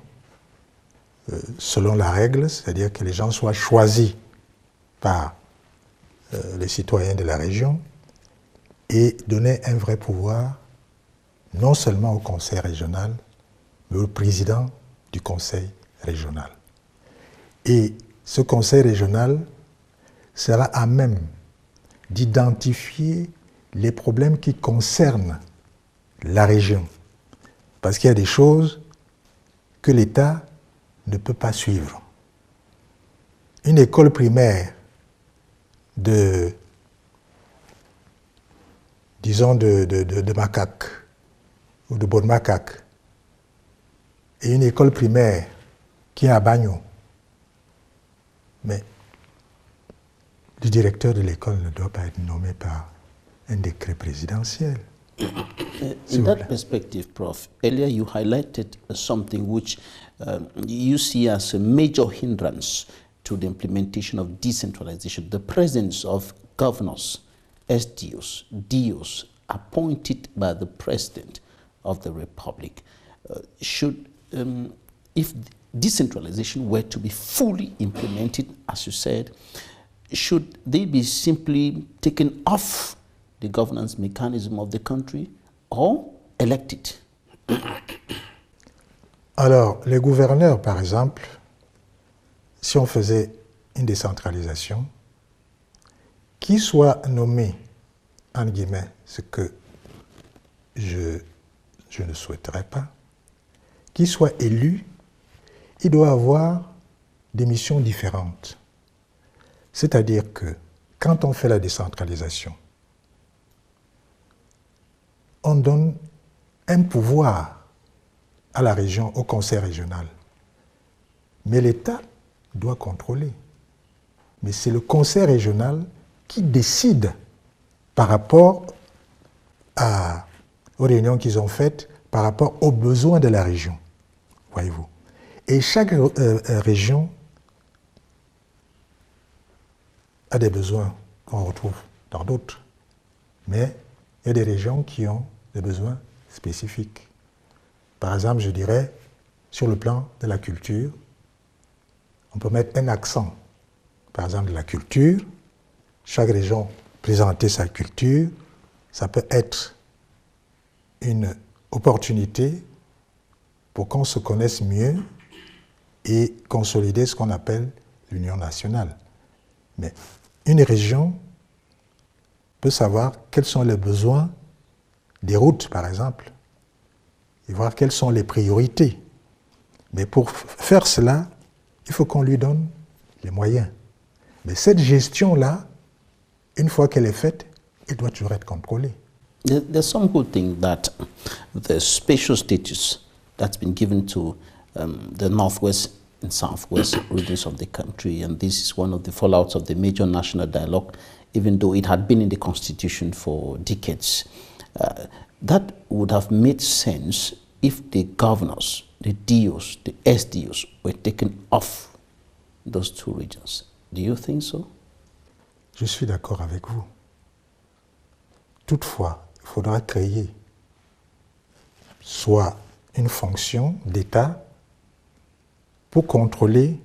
selon la règle, c'est-à-dire que les gens soient choisis par les citoyens de la région et donner un vrai pouvoir non seulement au conseil régional, mais au président du conseil régional. Et ce conseil régional sera à même d'identifier les problèmes qui concernent la région. Parce qu'il y a des choses que l'État ne peut pas suivre. Une école primaire disons de macaques ou de bonnes macaques et une école primaire qui est à Bagno, mais le directeur de l'école ne doit pas être nommé par un décret présidentiel. In that perspective, Prof, earlier you highlighted something which you see as a major hindrance to the implementation of decentralization, the presence of governors, SDOs, DOs, appointed by the President of the Republic. If decentralization were to be fully implemented, as you said, should they be simply taken off the governance mechanism of the country or elected? Alors, les gouverneurs, par exemple, si on faisait une décentralisation, qui soit nommé, en guillemets, ce que je ne souhaiterais pas, qui soit élu, il doit avoir des missions différentes. C'est-à-dire que quand on fait la décentralisation, on donne un pouvoir à la région, au conseil régional. Mais l'État doit contrôler. Mais c'est le conseil régional qui décide par rapport aux réunions qu'ils ont faites, par rapport aux besoins de la région, voyez-vous. Et chaque région a des besoins qu'on retrouve dans d'autres. Mais il y a des régions qui ont des besoins spécifiques. Par exemple, je dirais, sur le plan de la culture, on peut mettre un accent, par exemple, de la culture. Chaque région présenter sa culture, ça peut être une opportunité pour qu'on se connaisse mieux et consolider ce qu'on appelle l'union nationale. Mais une région peut savoir quels sont les besoins des routes, par exemple, et voir quelles sont les priorités. Mais pour faire cela, il faut qu'on lui donne les moyens. Mais cette gestion-là, une fois qu'elle est faite, elle doit toujours être contrôlée. There's some who think that the special status that's been given to the northwest and southwest regions of the country, and this is one of the fallouts of the major national dialogue, even though it had been in the constitution for decades, that would have made sense if the governors, the DOs, the SDOs were taken off those two regions. Do you think so? Je suis d'accord avec vous. Toutefois, il faudra créer soit une fonction d'État pour contrôler,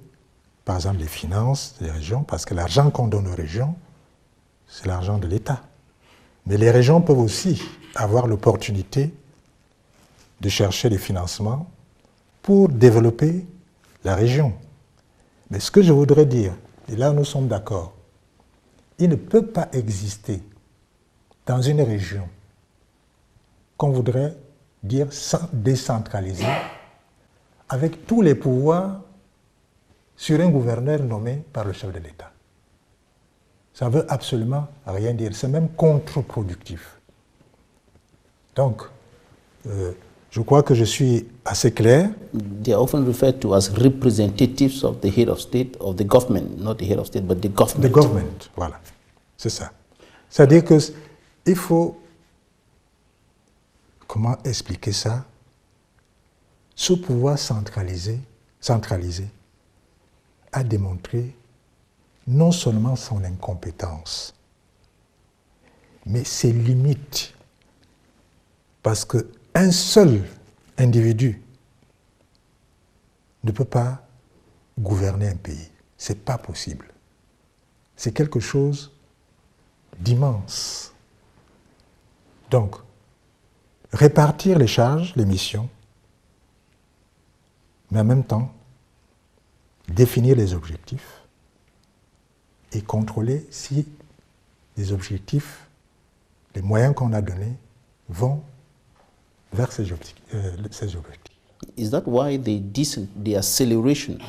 par exemple, les finances des régions, parce que l'argent qu'on donne aux régions, c'est l'argent de l'État. Mais les régions peuvent aussi avoir l'opportunité de chercher des financements pour développer la région. Mais ce que je voudrais dire, et là nous sommes d'accord, il ne peut pas exister dans une région qu'on voudrait dire décentralisée, avec tous les pouvoirs sur un gouverneur nommé par le chef de l'État. Ça ne veut absolument rien dire, c'est même contre-productif. Donc, je crois que je suis assez clair. They are often referred to as representatives of the head of state, of the government, not the head of state, but the government. The government, voilà, c'est ça. C'est-à-dire qu'il faut, comment expliquer ça? Ce pouvoir centralisé a démontré non seulement son incompétence, mais ses limites. Parce qu'un seul individu ne peut pas gouverner un pays. Ce n'est pas possible. C'est quelque chose d'immense. Donc, répartir les charges, les missions, mais en même temps, définir les objectifs et contrôler si les objectifs, les moyens qu'on a donnés vont vers ces objectifs. Is that why the acceleration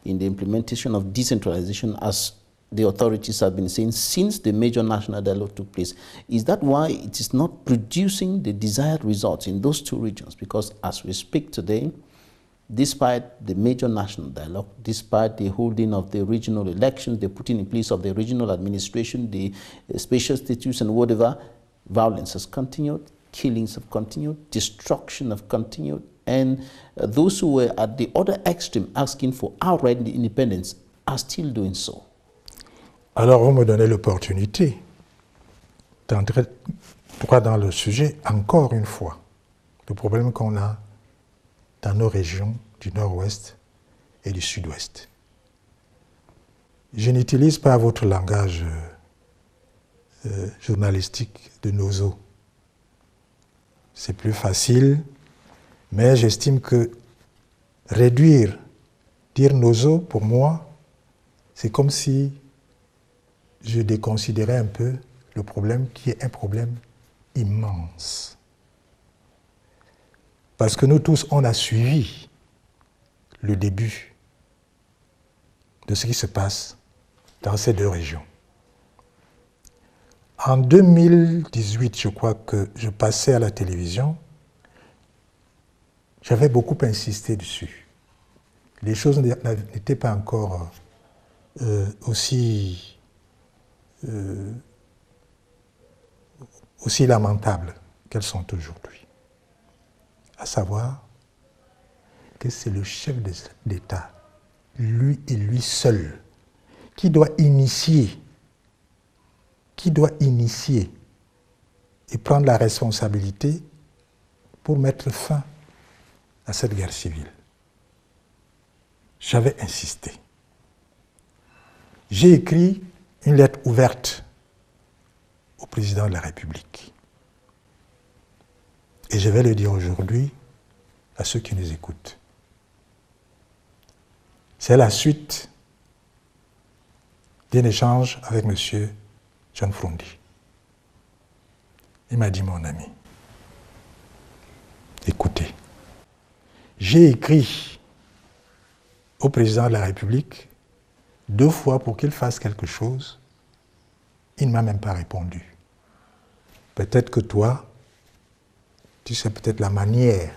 in the implementation of decentralization, as the authorities have been saying since the major national dialogue took place, is that why it is not producing the desired results in those two regions? Because as we speak today, despite the major national dialogue, despite the holding of the regional elections, the putting in place of the regional administration, the special status and whatever, violence has continued, killings have continued, destruction have continued, and those who were at the other extreme asking for outright independence are still doing so. Alors, vous me donnez l'opportunité d'entrer droit dans le sujet, encore une fois, le problème qu'on a dans nos régions du nord-ouest et du sud-ouest. Je n'utilise pas votre langage journalistique de nozo. C'est plus facile, mais j'estime que dire nozo, pour moi, c'est comme si je déconsidérais un peu le problème qui est un problème immense. Parce que nous tous, on a suivi le début de ce qui se passe dans ces deux régions. En 2018, je crois que je passais à la télévision, j'avais beaucoup insisté dessus. Les choses n'étaient pas encore aussi lamentables qu'elles sont aujourd'hui. À savoir que c'est le chef d'État, lui et lui seul, qui doit initier et prendre la responsabilité pour mettre fin à cette guerre civile. J'avais insisté. J'ai écrit une lettre ouverte au président de la République. Et je vais le dire aujourd'hui à ceux qui nous écoutent. C'est la suite d'un échange avec M. John Frondi. Il m'a dit, mon ami, écoutez, j'ai écrit au président de la République 2 fois pour qu'il fasse quelque chose. Il ne m'a même pas répondu. Peut-être que toi, tu sais peut-être la manière,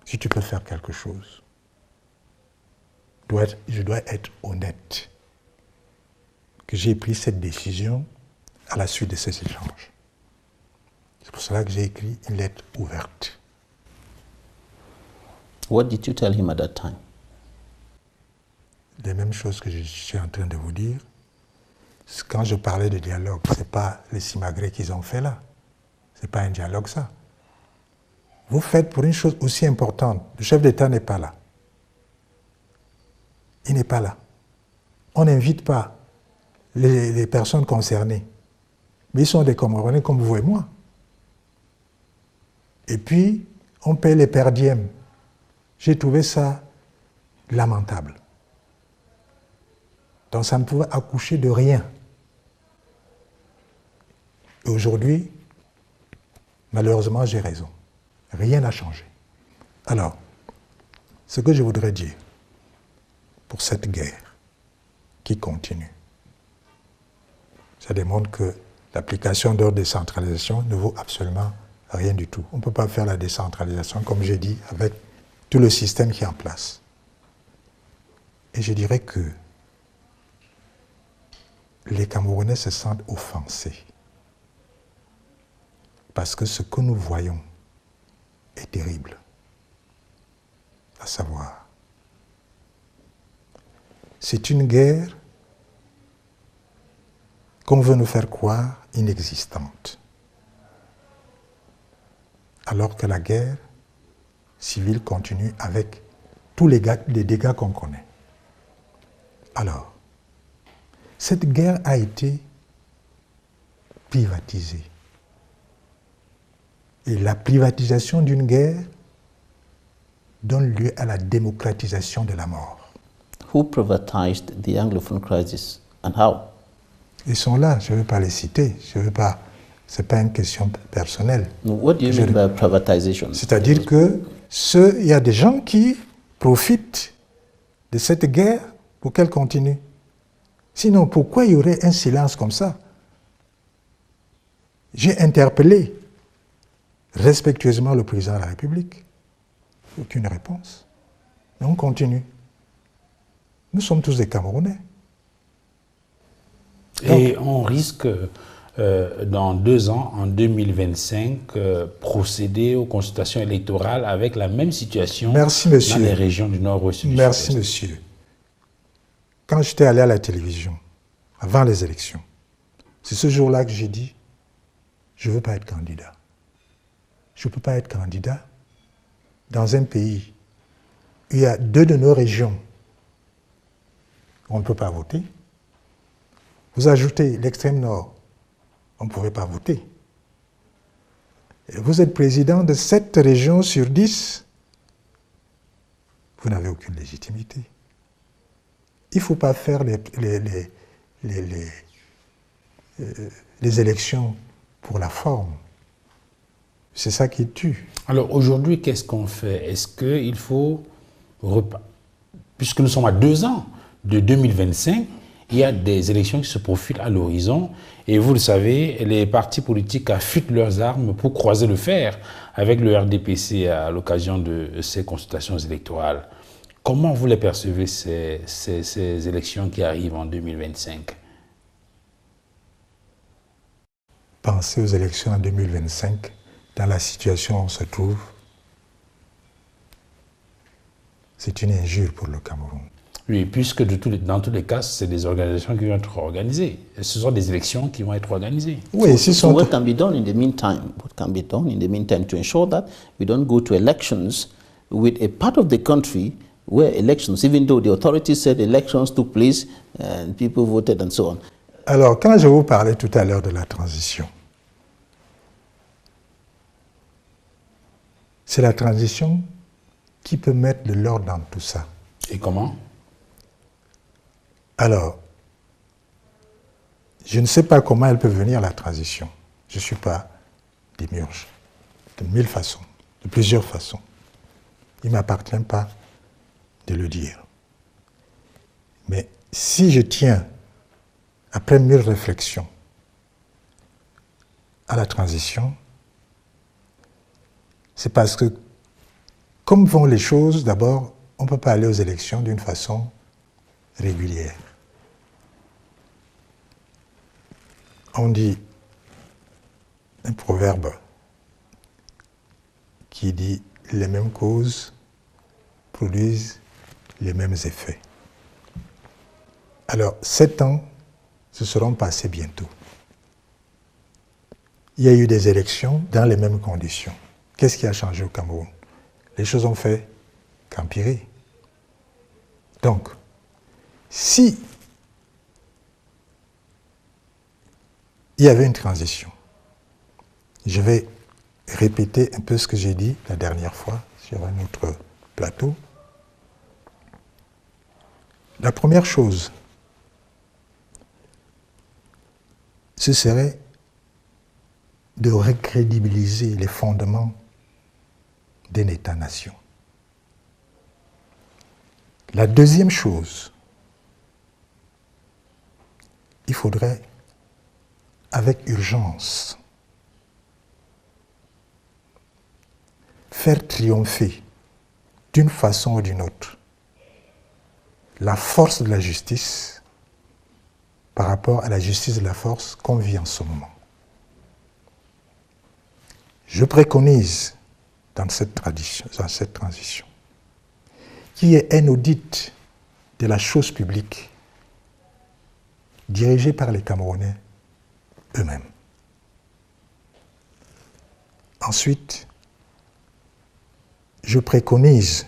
si tu peux faire quelque chose. Je dois être honnête que j'ai pris cette décision à la suite de ces échanges. C'est pour cela que j'ai écrit une lettre ouverte. What did you tell him at that time? Les mêmes choses que je suis en train de vous dire. Quand je parlais de dialogue, ce n'est pas les simagrées qu'ils ont fait là. Ce n'est pas un dialogue, ça. Vous faites pour une chose aussi importante. Le chef d'État n'est pas là. Il n'est pas là. On n'invite pas les personnes concernées. Mais ils sont des Camerounais comme vous et moi. Et puis, on paie les perdièmes. J'ai trouvé ça lamentable. Donc ça ne pouvait accoucher de rien. Et aujourd'hui, malheureusement, j'ai raison. Rien n'a changé. Alors, ce que je voudrais dire pour cette guerre qui continue, ça démontre que l'application de la décentralisation ne vaut absolument rien du tout. On ne peut pas faire la décentralisation, comme j'ai dit, avec tout le système qui est en place. Et je dirais que les Camerounais se sentent offensés. Parce que ce que nous voyons est terrible. À savoir, c'est une guerre qu'on veut nous faire croire inexistante. Alors que la guerre civile continue avec tous les dégâts qu'on connaît. Alors, cette guerre a été privatisée. Et la privatisation d'une guerre donne lieu à la démocratisation de la mort. Who privatized the Anglophone crisis and how? Ils sont là, je ne veux pas les citer, je veux pas, c'est pas une question personnelle. What do you mean by privatization? C'est-à-dire que il y a des gens qui profitent de cette guerre pour qu'elle continue. Sinon, pourquoi il y aurait un silence comme ça? J'ai interpellé respectueusement le président de la République. Aucune réponse. Mais on continue. Nous sommes tous des Camerounais. Et on risque, dans 2 ans, en 2025, procéder aux consultations électorales avec la même situation dans les régions du Nord-Ouest. Merci, monsieur. Quand j'étais allé à la télévision, avant les élections, c'est ce jour-là que j'ai dit, je ne veux pas être candidat. Je ne peux pas être candidat dans un pays où il y a 2 de nos régions où on ne peut pas voter. Vous ajoutez l'extrême nord, on ne pouvait pas voter. Et vous êtes président de 7 régions sur 10, vous n'avez aucune légitimité. Il ne faut pas faire les élections pour la forme. C'est ça qui tue. Alors aujourd'hui, qu'est-ce qu'on fait? Est-ce qu'il faut, puisque nous sommes à 2 ans de 2025, il y a des élections qui se profilent à l'horizon et vous le savez, les partis politiques affûtent leurs armes pour croiser le fer avec le RDPC à l'occasion de ces consultations électorales. Comment vous les percevez, ces élections qui arrivent en 2025? Penser aux élections en 2025, dans la situation où on se trouve, c'est une injure pour le Cameroun. Oui, puisque dans tous les cas, c'est des organisations qui vont être organisées. Ce sont des élections qui vont être organisées. Oui, so what can be done in the meantime? What can be done in the meantime to ensure that we don't go to elections with a part of the country where elections, even though the authorities said elections took place and people voted and so on. Alors, quand je vous parlais tout à l'heure de la transition, c'est la transition qui peut mettre de l'ordre dans tout ça. Et comment? Alors, je ne sais pas comment elle peut venir, la transition. Je ne suis pas démiurge. De 1000 façons, de plusieurs façons. Il ne m'appartient pas de le dire. Mais si je tiens, après 1000 réflexions, à la transition, c'est parce que, comme vont les choses, d'abord, on ne peut pas aller aux élections d'une façon régulière. On dit un proverbe qui dit « les mêmes causes produisent les mêmes effets ». Alors, 7 ans se seront passés bientôt. Il y a eu des élections dans les mêmes conditions. Qu'est-ce qui a changé au Cameroun? Les choses ont fait qu'empirer. Donc, si il y avait une transition, je vais répéter un peu ce que j'ai dit la dernière fois sur un autre plateau. La première chose, ce serait de recrédibiliser les fondements d'un État-nation. La deuxième chose, il faudrait, avec urgence, faire triompher, d'une façon ou d'une autre, la force de la justice par rapport à la justice de la force qu'on vit en ce moment. Je préconise dans cette transition qu'il y ait un audit de la chose publique dirigé par les Camerounais eux-mêmes. Ensuite, je préconiserai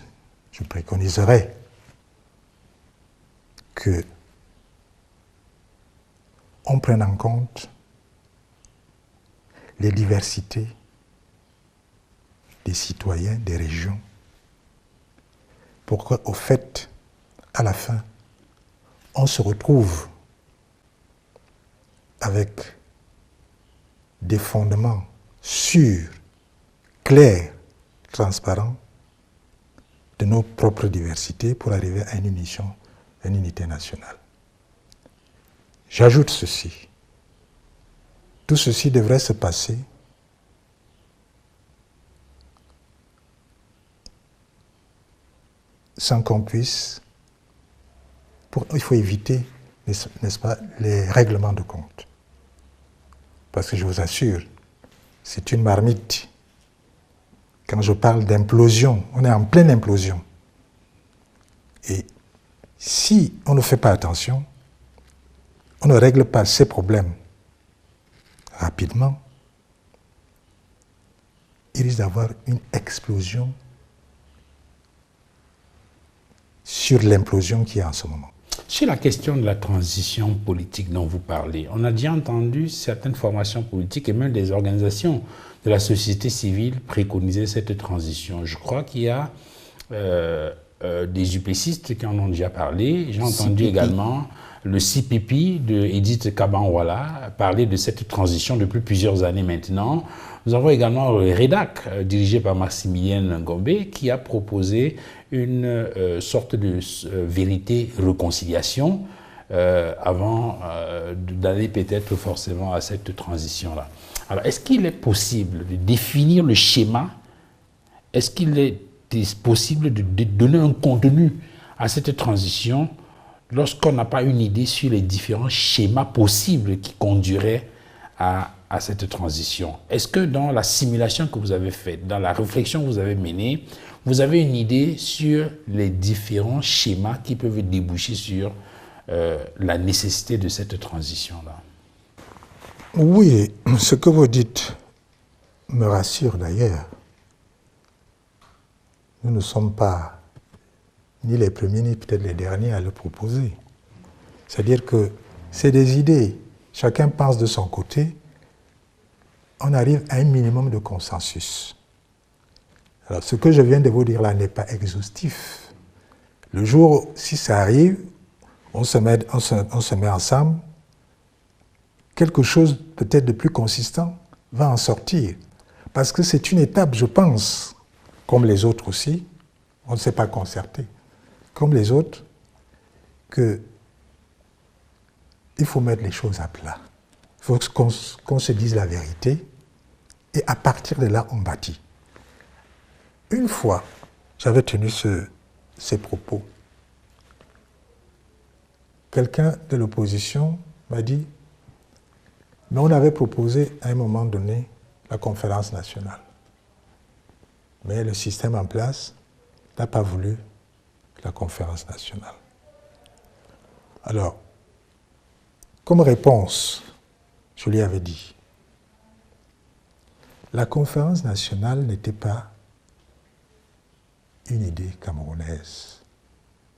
que on prenne en compte les diversités des citoyens, des régions, pour qu'au fait, à la fin, on se retrouve avec des fondements sûrs, clairs, transparents de nos propres diversités pour arriver à une unité nationale. J'ajoute ceci. Tout ceci devrait se passer sans qu'on puisse... il faut éviter, n'est-ce pas, les règlements de compte. Parce que je vous assure, c'est une marmite. Quand je parle d'implosion, on est en pleine implosion. Et si on ne fait pas attention, on ne règle pas ces problèmes rapidement, il risque d'avoir une explosion sur l'implosion qui est en ce moment. Sur la question de la transition politique dont vous parlez, on a déjà entendu certaines formations politiques et même des organisations de la société civile préconiser cette transition. Je crois qu'il y a des UPCistes qui en ont déjà parlé. J'ai entendu également le CPP de Edith Kabanwala parler de cette transition depuis plusieurs années maintenant. Nous avons également le REDAC, dirigé par Maximilien Ngombe, qui a proposé une sorte de vérité-réconciliation avant d'aller peut-être forcément à cette transition-là. Alors, est-ce qu'il est possible de définir le schéma? Est-ce qu'il est possible de donner un contenu à cette transition lorsqu'on n'a pas une idée sur les différents schémas possibles qui conduiraient à cette transition? Est-ce que dans la simulation que vous avez faite, dans la réflexion que vous avez menée, vous avez une idée sur les différents schémas qui peuvent déboucher sur la nécessité de cette transition-là? Oui, ce que vous dites me rassure d'ailleurs. Nous ne sommes pas ni les premiers, ni peut-être les derniers à le proposer. C'est-à-dire que c'est des idées. Chacun pense de son côté. On arrive à un minimum de consensus. Alors, ce que je viens de vous dire là n'est pas exhaustif. Le jour, si ça arrive, on se met ensemble, quelque chose peut-être de plus consistant va en sortir. Parce que c'est une étape, je pense, comme les autres aussi, on ne s'est pas concerté, comme les autres, qu'il faut mettre les choses à plat. Il faut qu'on se dise la vérité, et à partir de là, on bâtit. Une fois, j'avais tenu ces propos. Quelqu'un de l'opposition m'a dit, mais on avait proposé à un moment donné la conférence nationale. Mais le système en place n'a pas voulu la conférence nationale. Alors, comme réponse, je lui avais dit, la conférence nationale n'était pas une idée camerounaise,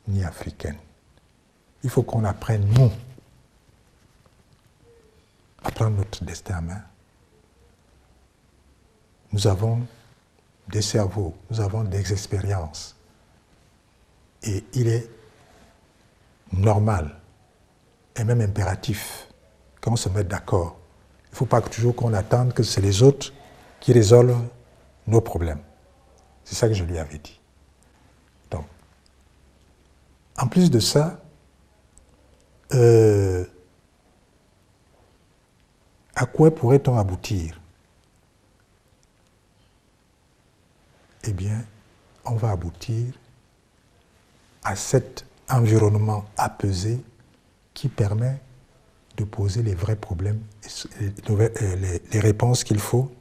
ni africaine. Il faut qu'on apprenne, nous, à prendre notre destin en main. Nous avons des cerveaux, nous avons des expériences. Et il est normal et même impératif qu'on se mette d'accord. Il ne faut pas toujours qu'on attende que c'est les autres qui résolvent nos problèmes. C'est ça que je lui avais dit. Donc, en plus de ça, à quoi pourrait-on aboutir? Eh bien, on va aboutir à cet environnement apaisé qui permet de poser les vrais problèmes et les réponses qu'il faut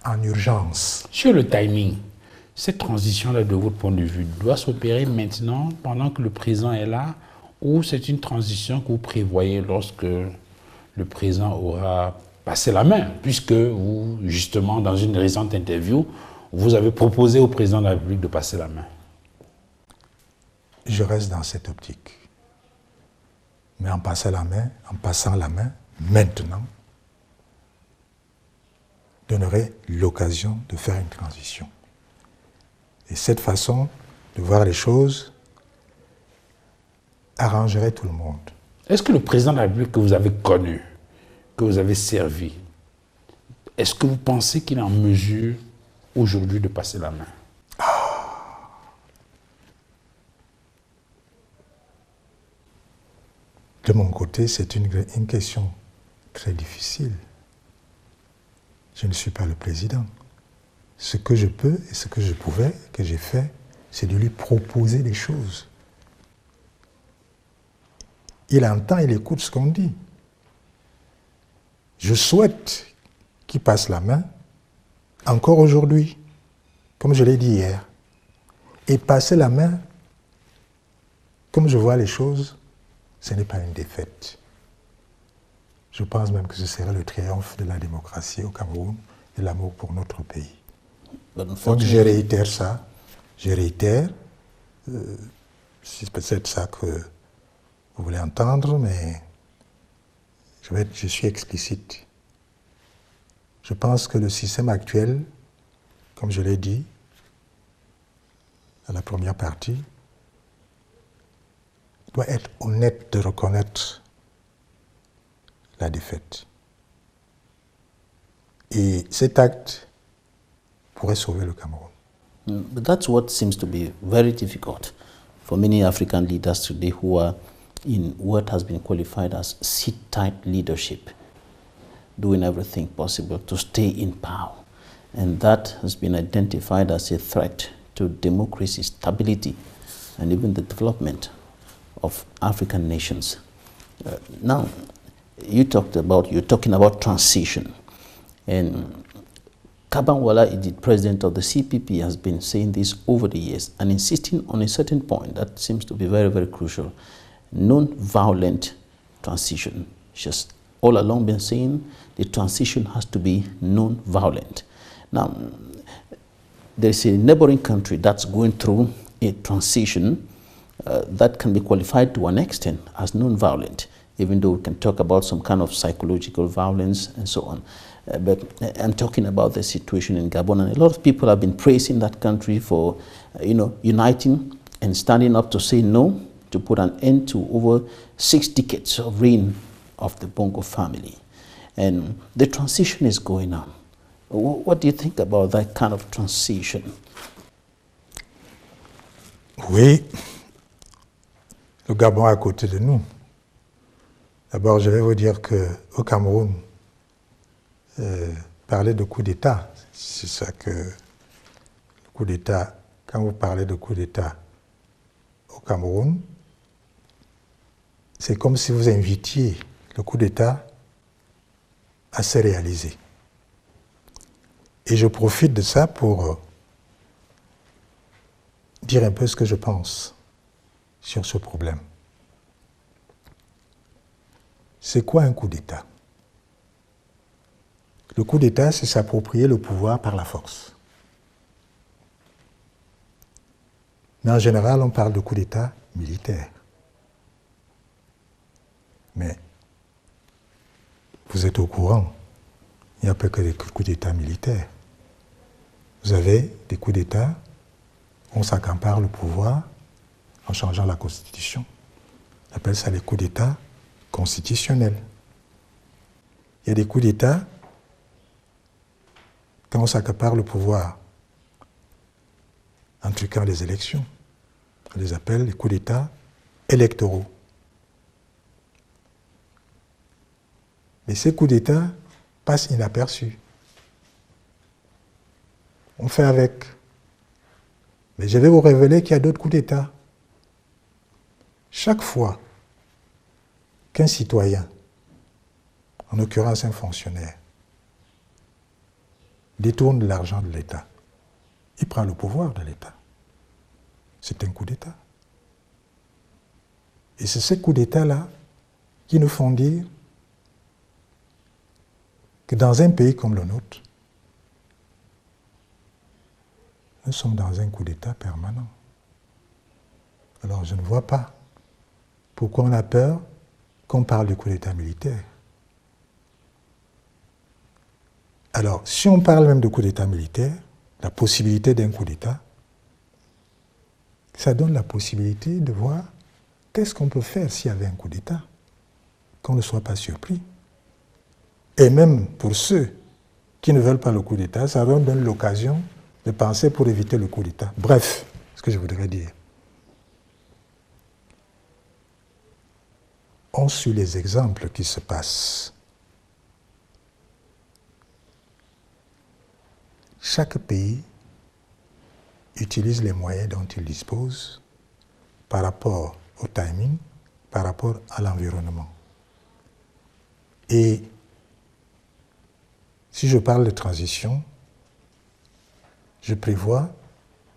en urgence. Sur le timing, cette transition-là, de votre point de vue, doit s'opérer maintenant, pendant que le président est là, ou c'est une transition que vous prévoyez lorsque le président aura passé la main, puisque vous, justement, dans une récente interview, vous avez proposé au président de la République de passer la main? Je reste dans cette optique. Mais en passant la main, maintenant, donnerait l'occasion de faire une transition. Et cette façon de voir les choses arrangerait tout le monde. Est-ce que le président de la République que vous avez connu, que vous avez servi, est-ce que vous pensez qu'il est en mesure aujourd'hui de passer la main? De mon côté, c'est une question très difficile. Je ne suis pas le président. Ce que je peux et ce que je pouvais, que j'ai fait, c'est de lui proposer des choses. Il entend, il écoute ce qu'on dit. Je souhaite qu'il passe la main, encore aujourd'hui, comme je l'ai dit hier. Et passer la main, comme je vois les choses, ce n'est pas une défaite. Je pense même que ce serait le triomphe de la démocratie au Cameroun et l'amour pour notre pays. Donc je réitère ça. Je réitère. C'est peut-être ça que vous voulez entendre, mais je suis explicite. Je pense que le système actuel, comme je l'ai dit à la première partie, doit être honnête de reconnaître la défaite. Et cet acte pourrait sauver le Cameroun. But that's what seems to be very difficult for many African leaders today who are in what has been qualified as sit-tight leadership, doing everything possible to stay in power. And that has been identified as a threat to democracy, stability, and even the development of African nations. Now, you're talking about transition. And Kabangwala, the president of the CPP, has been saying this over the years and insisting on a certain point that seems to be very, very crucial. Non-violent transition. Just all along been saying the transition has to be non-violent. Now, there's a neighboring country that's going through a transition that can be qualified to an extent as non-violent, even though we can talk about some kind of psychological violence and so on. But I'm talking about the situation in Gabon, and a lot of people have been praising that country for, uniting and standing up to say no, to put an end to over 6 decades of reign of the Bongo family. And the transition is going on. What do you think about that kind of transition? Oui, le Gabon est à côté de nous. D'abord, je vais vous dire qu'au Cameroun, parler de coup d'État, c'est ça que le coup d'État, quand vous parlez de coup d'État au Cameroun, c'est comme si vous invitiez le coup d'État à se réaliser. Et je profite de ça pour dire un peu ce que je pense sur ce problème. C'est quoi un coup d'État? Le coup d'État, c'est s'approprier le pouvoir par la force. Mais en général, on parle de coup d'État militaire. Mais vous êtes au courant, il n'y a pas que des coups d'État militaires. Vous avez des coups d'État, on s'accapare le pouvoir en changeant la Constitution. On appelle ça les coups d'État constitutionnels. Il y a des coups d'État quand on s'accapare le pouvoir en truquant les élections. On les appelle les coups d'État électoraux. Mais ces coups d'État passent inaperçus. On fait avec. Mais je vais vous révéler qu'il y a d'autres coups d'État. Chaque fois qu'un citoyen, en l'occurrence un fonctionnaire, détourne de l'argent de l'État, il prend le pouvoir de l'État. C'est un coup d'État. Et c'est ces coups d'État-là qui nous font dire que dans un pays comme le nôtre, nous sommes dans un coup d'État permanent. Alors je ne vois pas pourquoi on a peur qu'on parle du coup d'État militaire. Alors, si on parle même de coup d'État militaire, la possibilité d'un coup d'État, ça donne la possibilité de voir qu'est-ce qu'on peut faire s'il y avait un coup d'État, qu'on ne soit pas surpris. Et même pour ceux qui ne veulent pas le coup d'État, ça leur donne l'occasion de penser pour éviter le coup d'État. Bref, ce que je voudrais dire. On suit les exemples qui se passent. Chaque pays utilise les moyens dont il dispose par rapport au timing, par rapport à l'environnement. Et si je parle de transition, je prévois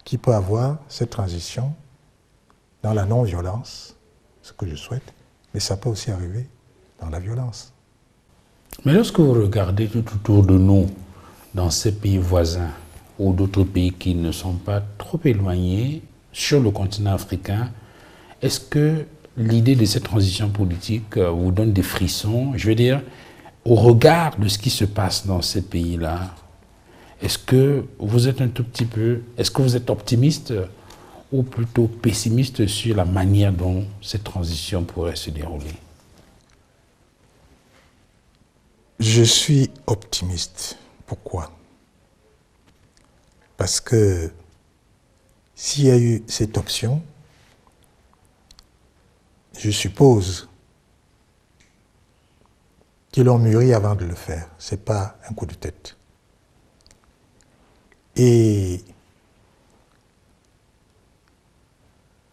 qu'il peut y avoir cette transition dans la non-violence, ce que je souhaite, mais ça peut aussi arriver dans la violence. Mais lorsque vous regardez tout autour de nous, dans ces pays voisins ou d'autres pays qui ne sont pas trop éloignés sur le continent africain, est-ce que l'idée de cette transition politique vous donne des frissons? Je veux dire, au regard de ce qui se passe dans ces pays-là, est-ce que vous êtes un tout petit peu, est-ce que vous êtes optimiste ou plutôt pessimiste sur la manière dont cette transition pourrait se dérouler? Je suis optimiste. Pourquoi? Parce que s'il y a eu cette option, je suppose qu'ils l'ont mûri avant de le faire. Ce n'est pas un coup de tête. Et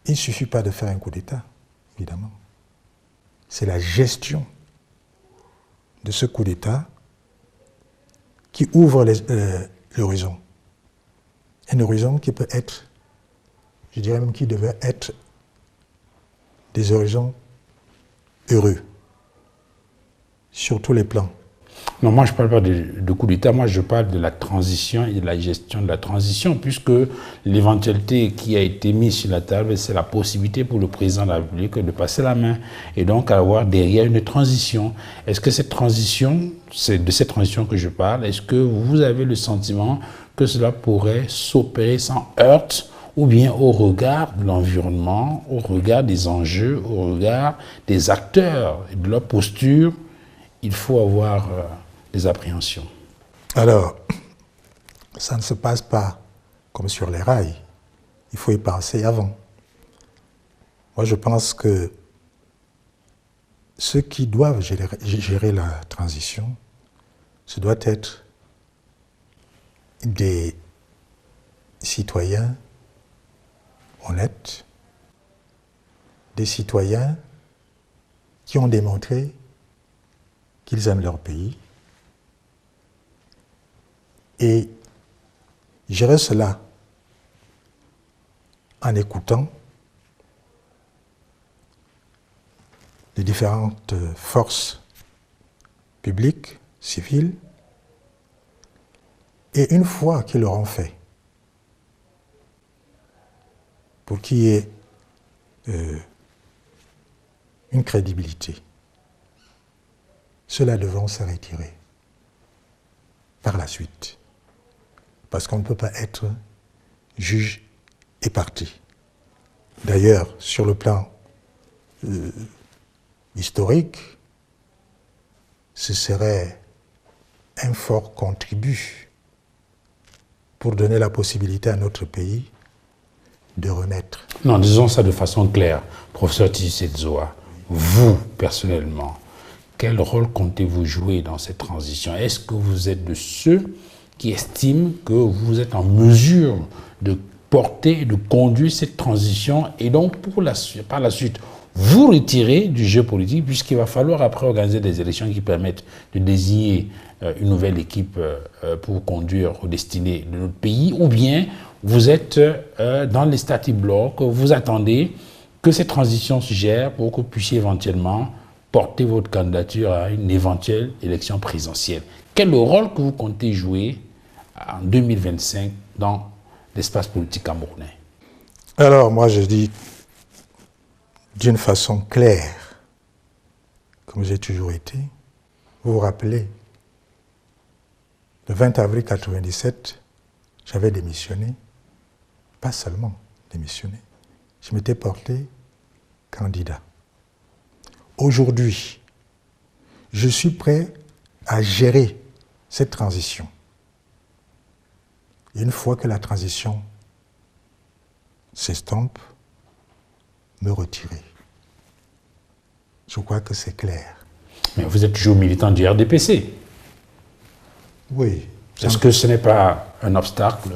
il ne suffit pas de faire un coup d'État, évidemment. C'est la gestion de ce coup d'État qui ouvre l'horizon. Un horizon qui peut être, je dirais même qui devait être des horizons heureux, sur tous les plans. Non, moi je ne parle pas de coup d'État, moi je parle de la transition et de la gestion de la transition, puisque l'éventualité qui a été mise sur la table, c'est la possibilité pour le président de la République de passer la main et donc avoir derrière une transition. Est-ce que cette transition, c'est de cette transition que je parle, est-ce que vous avez le sentiment que cela pourrait s'opérer sans heurts ou bien au regard de l'environnement, au regard des enjeux, au regard des acteurs et de leur posture, il faut avoir des appréhensions? Alors, ça ne se passe pas comme sur les rails. Il faut y penser avant. Moi, je pense que ceux qui doivent gérer la transition, ce doit être des citoyens honnêtes, des citoyens qui ont démontré qu'ils aiment leur pays et gérer cela en écoutant les différentes forces publiques, civiles, et une fois qu'ils l'auront fait, pour qu'il y ait une crédibilité, ceux-là devront se retirer par la suite. Parce qu'on ne peut pas être juge et partie. D'ailleurs, sur le plan historique, ce serait un fort contribut pour donner la possibilité à notre pays de renaître. Non, disons ça de façon claire. Professeur Tshisekedi, vous, personnellement, quel rôle comptez-vous jouer dans cette transition? Est-ce que vous êtes de ceux qui estiment que vous êtes en mesure de porter et de conduire cette transition et donc par la suite vous retirer du jeu politique, puisqu'il va falloir après organiser des élections qui permettent de désigner une nouvelle équipe pour conduire aux destinées de notre pays, ou bien vous êtes dans les statu blocs, vous attendez que cette transition se gère pour que vous puissiez éventuellement porter votre candidature à une éventuelle élection présidentielle. Quel est le rôle que vous comptez jouer en 2025 dans l'espace politique camerounais? Alors, moi, je dis d'une façon claire, comme j'ai toujours été. Vous vous rappelez, le 20 avril 1997, j'avais démissionné, pas seulement démissionné, je m'étais porté candidat. Aujourd'hui, je suis prêt à gérer cette transition. Une fois que la transition s'estompe, me retirer. Je crois que c'est clair. Mais vous êtes toujours militant du RDPC. Oui. Est-ce que ce n'est pas un obstacle,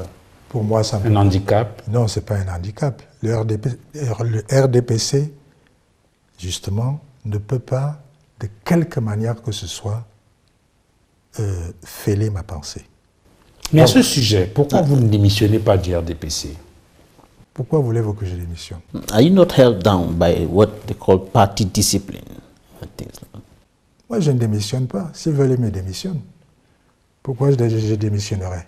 pour moi, un handicap? Non, ce n'est pas un handicap. Le RDPC, justement, ne peut pas, de quelque manière que ce soit, fêler ma pensée. Mais à ce sujet, pourquoi vous ne démissionnez pas du RDPC? Pourquoi voulez-vous que je démissionne? Are you not held down by what they call party discipline? Moi, je ne démissionne pas. S'ils veulent, ils me démissionnent. Pourquoi je démissionnerais?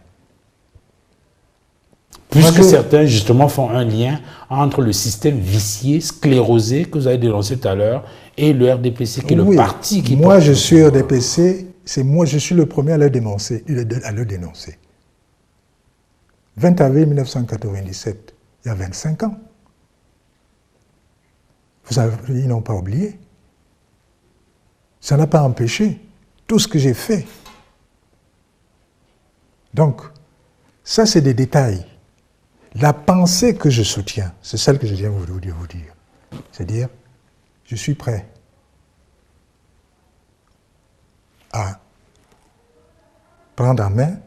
Puisque certains, justement, font un lien entre le système vicié, sclérosé, que vous avez dénoncé tout à l'heure, et le RDPC, qui est le parti qui... Moi, je suis RDPC, je suis le premier à le dénoncer. 20 avril 1997, il y a 25 ans. Ils n'ont pas oublié. Ça n'a pas empêché tout ce que j'ai fait. Donc, ça, c'est des détails. La pensée que je soutiens, c'est celle que je viens vous dire. C'est-à-dire, je suis prêt à prendre en main,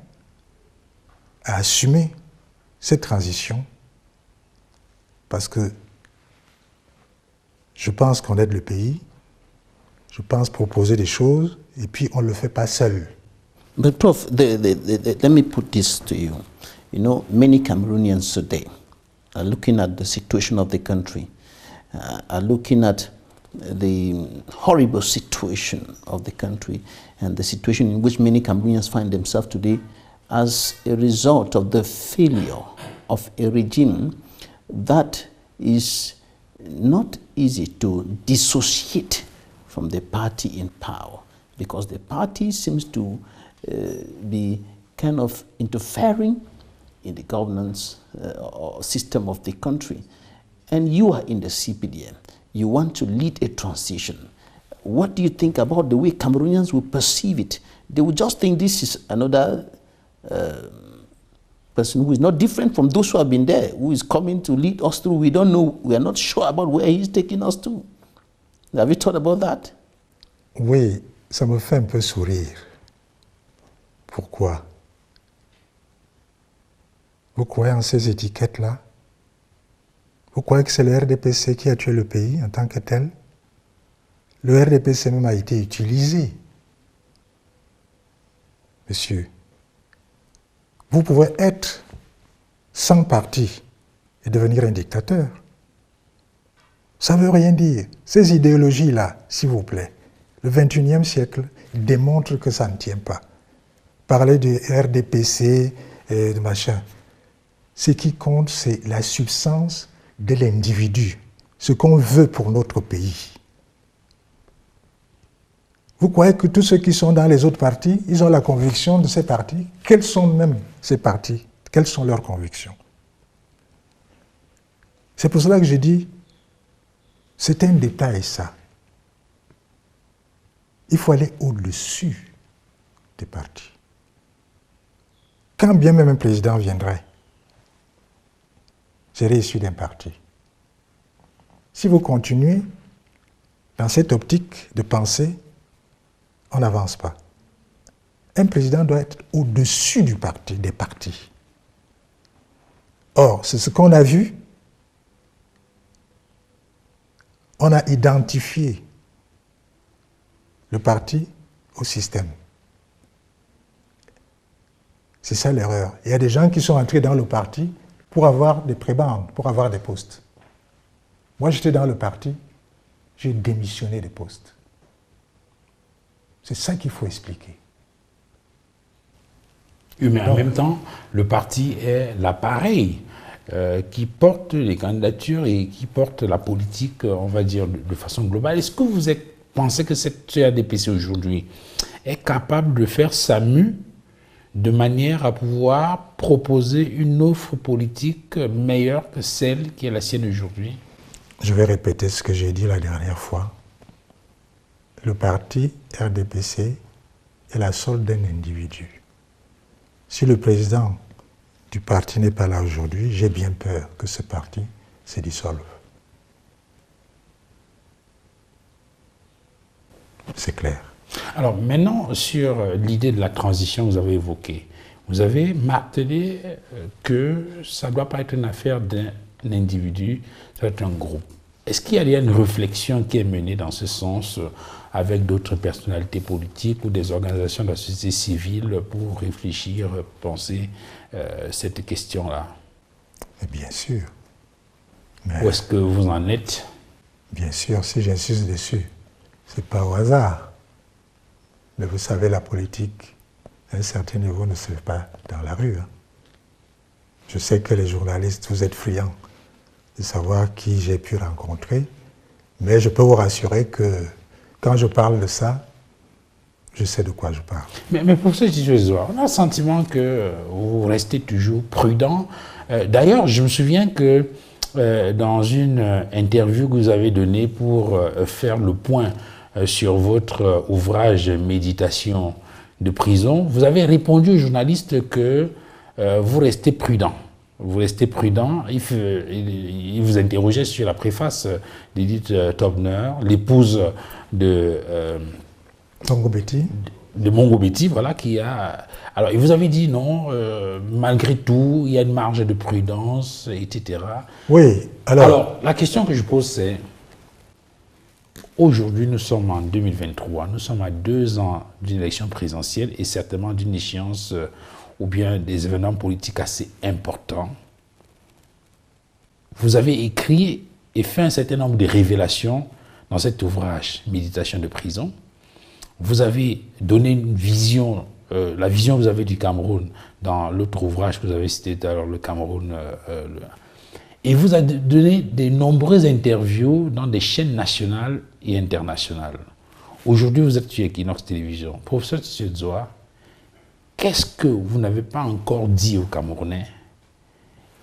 à assumer cette transition, parce que je pense qu'on aide le pays, je pense proposer des choses, et puis on ne le fait pas seul. But Prof, let me put this to you. You know, many Cameroonians today are looking at the situation of the country, are looking at the horrible situation of the country and the situation in which many Cameroonians find themselves today as a result of the failure of a regime that is not easy to dissociate from the party in power, because the party seems to be kind of interfering in the governance or system of the country. And you are in the CPDM. You want to lead a transition. What do you think about the way Cameroonians will perceive it? They will just think this is another person who is not different from those who have been there, who is coming to lead us through. We don't know, we are not sure about where he's taking us to. Have you thought about that? Oui, ça me fait un peu sourire. Pourquoi? Vous croyez en ces étiquettes-là? Vous croyez que c'est le RDPC qui a tué le pays en tant que tel? Le RDPC même a été utilisé. Monsieur, vous pouvez être sans parti et devenir un dictateur. Ça ne veut rien dire. Ces idéologies-là, s'il vous plaît, le XXIe siècle démontre que ça ne tient pas. Parler de RDPC et de machin, ce qui compte, c'est la substance de l'individu, ce qu'on veut pour notre pays. Vous croyez que tous ceux qui sont dans les autres partis, ils ont la conviction de ces partis? Quels sont même ces partis? Quelles sont leurs convictions? C'est pour cela que je dis, c'est un détail ça. Il faut aller au-dessus des partis. Quand bien même un président viendrait, serait issu d'un parti. Si vous continuez dans cette optique de pensée, on n'avance pas. Un président doit être au-dessus du parti, des partis. Or, c'est ce qu'on a vu. On a identifié le parti au système. C'est ça l'erreur. Il y a des gens qui sont entrés dans le parti pour avoir des prébendes, pour avoir des postes. Moi, j'étais dans le parti, j'ai démissionné des postes. C'est ça qu'il faut expliquer. Oui, mais en même temps, le parti est l'appareil qui porte les candidatures et qui porte la politique, on va dire, de façon globale. Est-ce que vous pensez que cette RDPC aujourd'hui est capable de faire sa mue de manière à pouvoir proposer une offre politique meilleure que celle qui est la sienne aujourd'hui? Je vais répéter ce que j'ai dit la dernière fois. Le parti RDPC est la solde d'un individu. Si le président du parti n'est pas là aujourd'hui, j'ai bien peur que ce parti se dissolve. C'est clair. Alors maintenant, sur l'idée de la transition que vous avez évoquée, vous avez martelé que ça ne doit pas être une affaire d'un individu, ça doit être un groupe. Est-ce qu'il y a une réflexion qui est menée dans ce sens avec d'autres personnalités politiques ou des organisations de la société civile pour réfléchir, penser cette question-là? Bien sûr. Où est-ce que vous en êtes? Bien sûr, si j'insiste dessus, ce n'est pas au hasard. Mais vous savez, la politique, à un certain niveau, ne se fait pas dans la rue. Je sais que les journalistes, vous êtes friands de savoir qui j'ai pu rencontrer, mais je peux vous rassurer que quand je parle de ça, je sais de quoi je parle. Mais pour ce Tijouzoua, on a le sentiment que vous restez toujours prudent. D'ailleurs, je me souviens que dans une interview que vous avez donnée pour faire le point sur votre ouvrage Méditation de prison, vous avez répondu aux journalistes que vous restez prudent. Vous restez prudent. Il vous interrogeait sur la préface d'Edith Tobner, l'épouse de Mongo-Betty. De Mongo-Betty, voilà, qui a... Alors, il vous avait dit non, malgré tout, il y a une marge de prudence, etc. Oui, alors la question que je pose, c'est... Aujourd'hui, nous sommes en 2023, nous sommes à 2 ans d'une élection présidentielle et certainement d'une échéance ou bien des événements politiques assez importants. Vous avez écrit et fait un certain nombre de révélations dans cet ouvrage, Méditation de prison. Vous avez donné une vision, la vision que vous avez du Cameroun dans l'autre ouvrage que vous avez cité tout à l'heure, le Cameroun. Et vous avez donné de nombreuses interviews dans des chaînes nationales et internationales. Aujourd'hui, vous êtes sur Equinox Télévision. Professeur Tijouzoua, qu'est-ce que vous n'avez pas encore dit aux Camerounais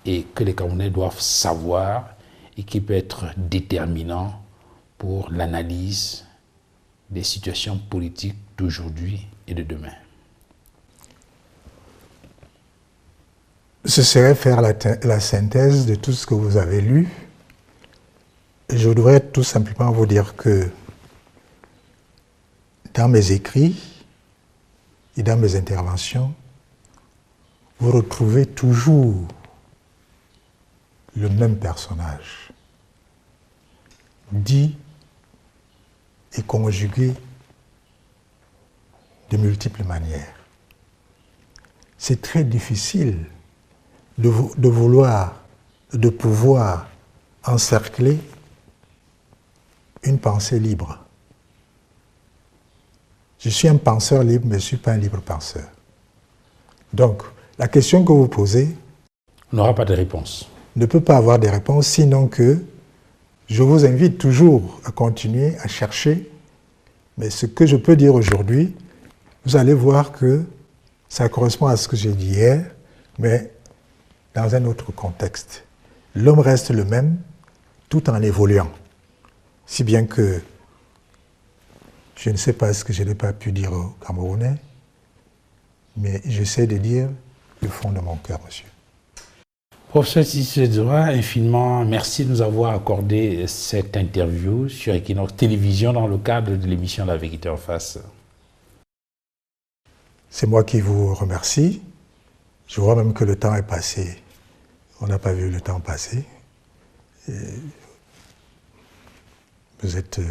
et que les Camerounais doivent savoir et qui peut être déterminant pour l'analyse des situations politiques d'aujourd'hui et de demain? Ce serait faire la synthèse de tout ce que vous avez lu. Je voudrais tout simplement vous dire que dans mes écrits et dans mes interventions, vous retrouvez toujours le même personnage, dit et conjugué de multiples manières. C'est très difficile de pouvoir encercler une pensée libre. Je suis un penseur libre, mais je ne suis pas un libre penseur. Donc, la question que vous posez... On n'aura pas de réponse. Ne peut pas avoir de réponse, sinon que je vous invite toujours à continuer à chercher. Mais ce que je peux dire aujourd'hui, vous allez voir que ça correspond à ce que j'ai dit hier, mais dans un autre contexte. L'homme reste le même, tout en évoluant. Si bien que je ne sais pas ce que je n'ai pas pu dire aux Camerounais, mais j'essaie de dire le fond de mon cœur, monsieur. Professeur Tijouzoua, infiniment merci de nous avoir accordé cette interview sur Equinox Télévision dans le cadre de l'émission La Vérité en face. C'est moi qui vous remercie. Je vois même que le temps est passé. On n'a pas vu le temps passer. Et vous êtes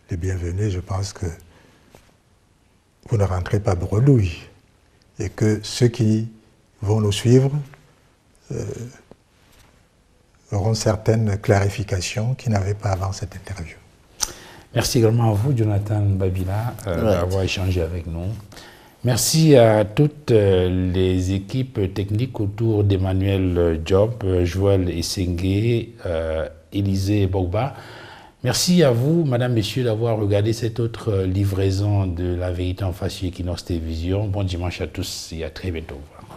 les bienvenus. Je pense que vous ne rentrez pas bredouille et que ceux qui vont nous suivre auront certaines clarifications qu'ils n'avaient pas avant cette interview. Merci également à vous, Jonathan Babila, d'avoir échangé avec nous. Merci à toutes les équipes techniques autour d'Emmanuel Diop, Joël Essengue, Élisée Bogba. Merci à vous, Madame, Messieurs, d'avoir regardé cette autre livraison de La Vérité en face sur Equinox Télévision. Bon dimanche à tous et à très bientôt. Au revoir.